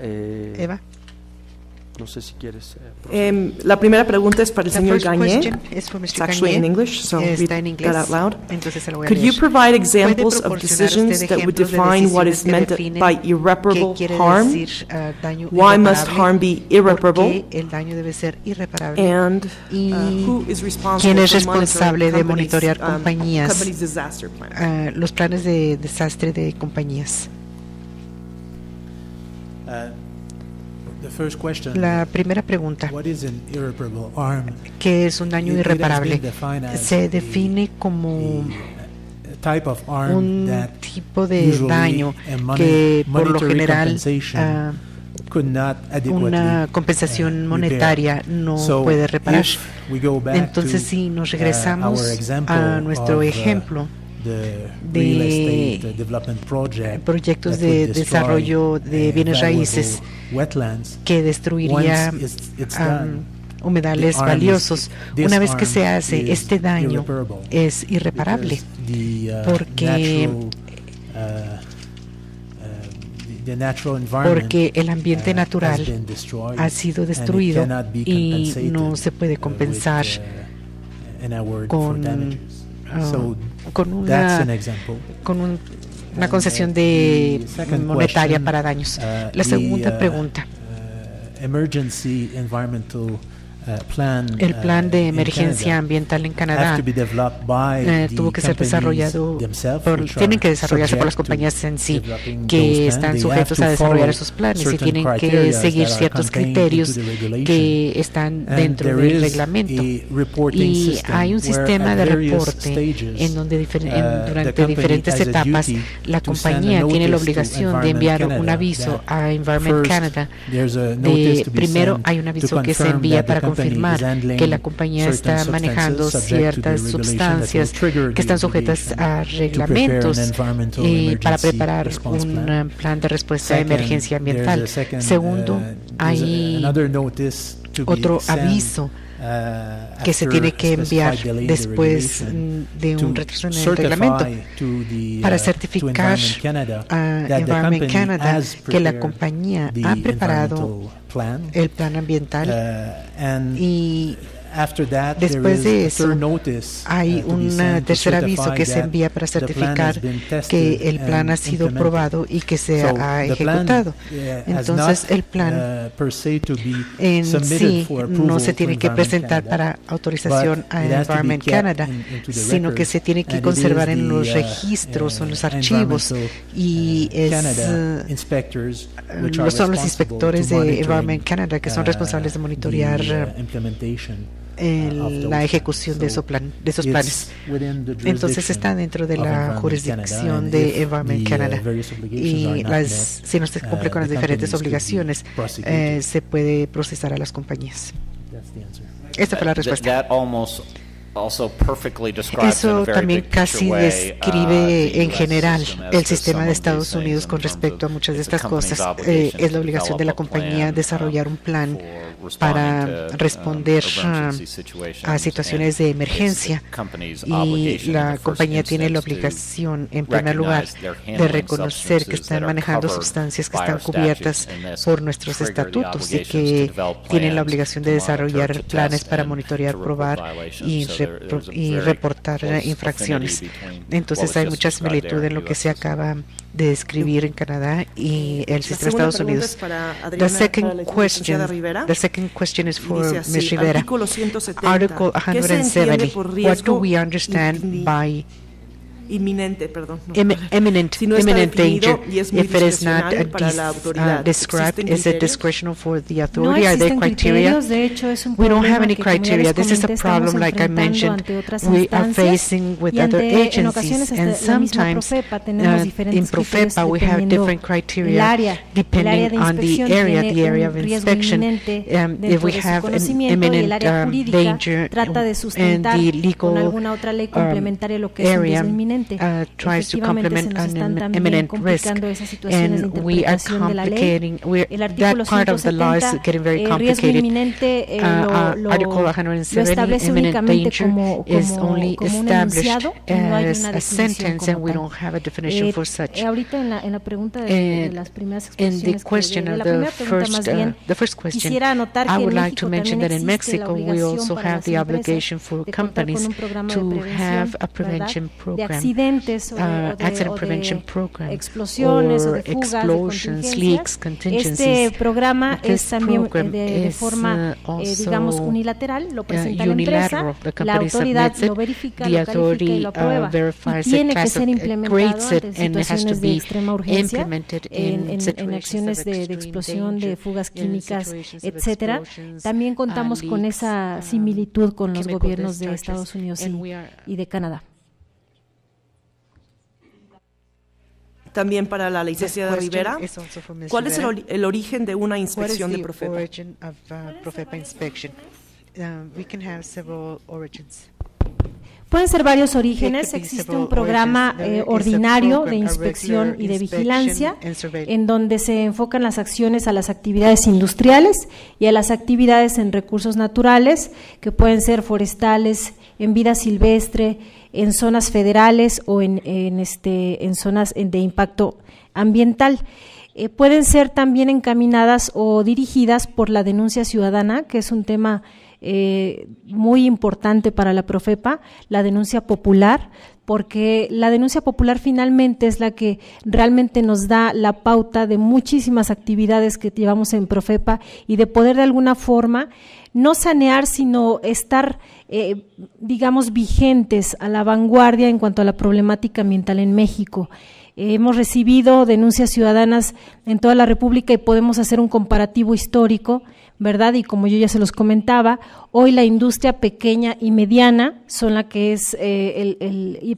no sé si quieres. La primera pregunta es para el señor Gagné. It's actually in English, so read that out loud. Could you provide examples of decisions that would define what is meant by irreparable harm? Why must harm be irreparable? And who is responsible ¿Quién es responsable de monitorear compañías, los planes de desastre de compañías? La primera pregunta, ¿qué es un daño irreparable? Se define como un tipo de daño que por lo general una compensación monetaria no puede reparar. Entonces, si nos regresamos a nuestro ejemplo de proyectos de desarrollo de bienes raíces que destruiría humedales valiosos, una vez que se hace este daño es irreparable porque el ambiente natural ha sido destruido y no se puede compensar con una concesión monetaria para daños. La segunda pregunta. El plan de emergencia ambiental en Canadá tuvo que ser desarrollado, tienen que desarrollarse por las compañías en sí, que están sujetos a desarrollar esos planes y tienen que seguir ciertos criterios que están dentro del reglamento. Y hay un sistema de reporte en donde durante diferentes etapas la compañía tiene la obligación de enviar un aviso a Environment Canada. Primero hay un aviso que se envía para confirmar que la compañía está manejando ciertas sustancias que están sujetas a reglamentos y para preparar un plan de respuesta a emergencia ambiental. Segundo, hay otro aviso que se tiene que enviar después de un retraso en el reglamento para certificar a Environment Canada que la compañía ha preparado el plan ambiental y después de eso hay un tercer aviso que se envía para certificar que el plan ha sido probado y que se ha ejecutado. Entonces el plan en sí no se tiene que presentar para autorización a Environment Canada, sino que se tiene que conservar en los registros o en los archivos y son los inspectores de Environment Canada que son responsables de monitorear la ejecución de esos planes. Entonces está dentro de la jurisdicción de Environment Canada y si no se cumple con las diferentes obligaciones se puede procesar a las compañías. Esta fue la respuesta. Eso también casi describe en general el sistema de Estados Unidos con respecto a muchas de estas cosas. Es la obligación de la compañía desarrollar un plan para responder a situaciones de emergencia y la compañía tiene la obligación, en primer lugar, de reconocer que están manejando sustancias que están cubiertas por nuestros estatutos y que tienen la obligación de desarrollar planes para monitorear, probar y reportar infracciones. Entonces hay mucha similitud en lo que se acaba de describir en Canadá y el sistema de Estados Unidos. The second question is for Ms. Rivera. Article 170. What do we understand by inminente, perdón. Imminent danger. If it is not described, is it discretional for the authority? Are there criteria? We don't have any criteria. This is a problem, like I mentioned, we are facing with other agencies, and sometimes in Profepa we have different criteria depending on the area of inspection. If we have an imminent danger and the legal area tries to complement an imminent risk, and we are complicating, that part of the law is getting very complicated. Article 170, imminent danger, is only established as a sentence, and we don't have a definition for such. In the question of the first question, I would like to mention that in Mexico we also have the obligation for companies to have a prevention program, accident prevention program, or explosions, leaks, contingencies. Este programa es también de forma, digamos, unilateral, lo presenta la empresa, la autoridad lo verifica, lo califica y lo aprueba, y tiene que ser implementado ante situaciones de extrema urgencia, en acciones de explosión, de fugas químicas, etcétera. También contamos con esa similitud con los gobiernos de Estados Unidos y de Canadá. También para la licenciada Rivera, ¿cuál es el origen de una inspección de Profepa? Pueden ser varios orígenes. Existe un programa ordinario de inspección y de vigilancia en donde se enfocan las acciones a las actividades industriales y a las actividades en recursos naturales, que pueden ser forestales, en vida silvestre, en zonas federales o en zonas de impacto ambiental. Pueden ser también encaminadas o dirigidas por la denuncia ciudadana, que es un tema muy importante para la Profepa, la denuncia popular, porque la denuncia popular finalmente es la que realmente nos da la pauta de muchísimas actividades que llevamos en Profepa y de poder de alguna forma no sanear, sino estar, digamos, vigentes, a la vanguardia en cuanto a la problemática ambiental en México. Hemos recibido denuncias ciudadanas en toda la República y podemos hacer un comparativo histórico, ¿verdad? Y como yo ya se los comentaba, hoy la industria pequeña y mediana son la que es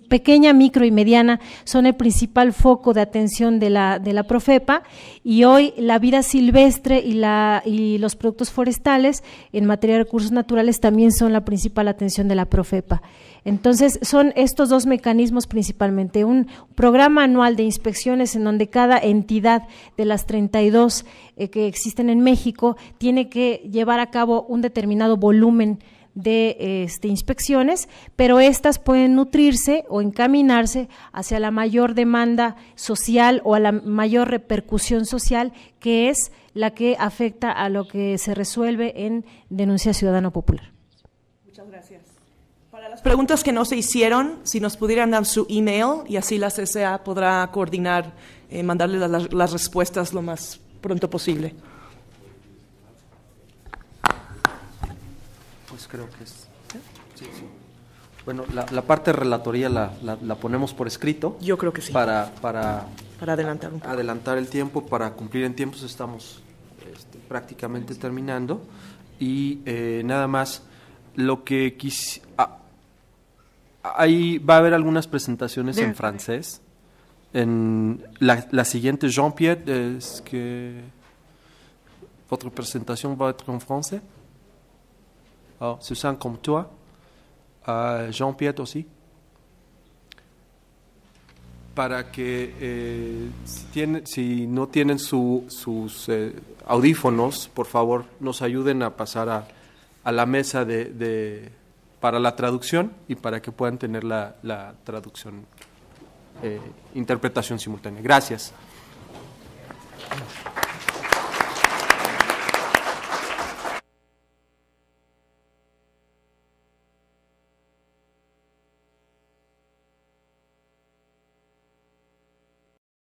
pequeña, micro y mediana son el principal foco de atención de la Profepa, y hoy la vida silvestre y los productos forestales en materia de recursos naturales también son la principal atención de la Profepa. Entonces, son estos dos mecanismos principalmente, un programa anual de inspecciones en donde cada entidad de las 32 que existen en México tiene que llevar a cabo un determinado volumen de inspecciones, pero estas pueden nutrirse o encaminarse hacia la mayor demanda social o a la mayor repercusión social, que es la que afecta a lo que se resuelve en denuncia ciudadana popular. Muchas gracias. Para las preguntas que no se hicieron, si nos pudieran dar su email y así la CCA podrá coordinar, mandarle las respuestas lo más pronto posible. Pues creo que es. Sí. Bueno, la parte de relatoría la ponemos por escrito. Yo creo que sí. Para adelantar un poco. Adelantar el tiempo, para cumplir en tiempos, estamos prácticamente terminando. Y nada más, lo que ahí va a haber algunas presentaciones en francés. En la siguiente, Jean-Pierre, est-ce que votre présentation va être en français? Oh, Susan, comme toi. Jean-Pierre aussi. Para que si no tienen sus audífonos, por favor, nos ayuden a pasar a la mesa para la traducción y para que puedan tener la traducción, interpretación simultánea. Gracias.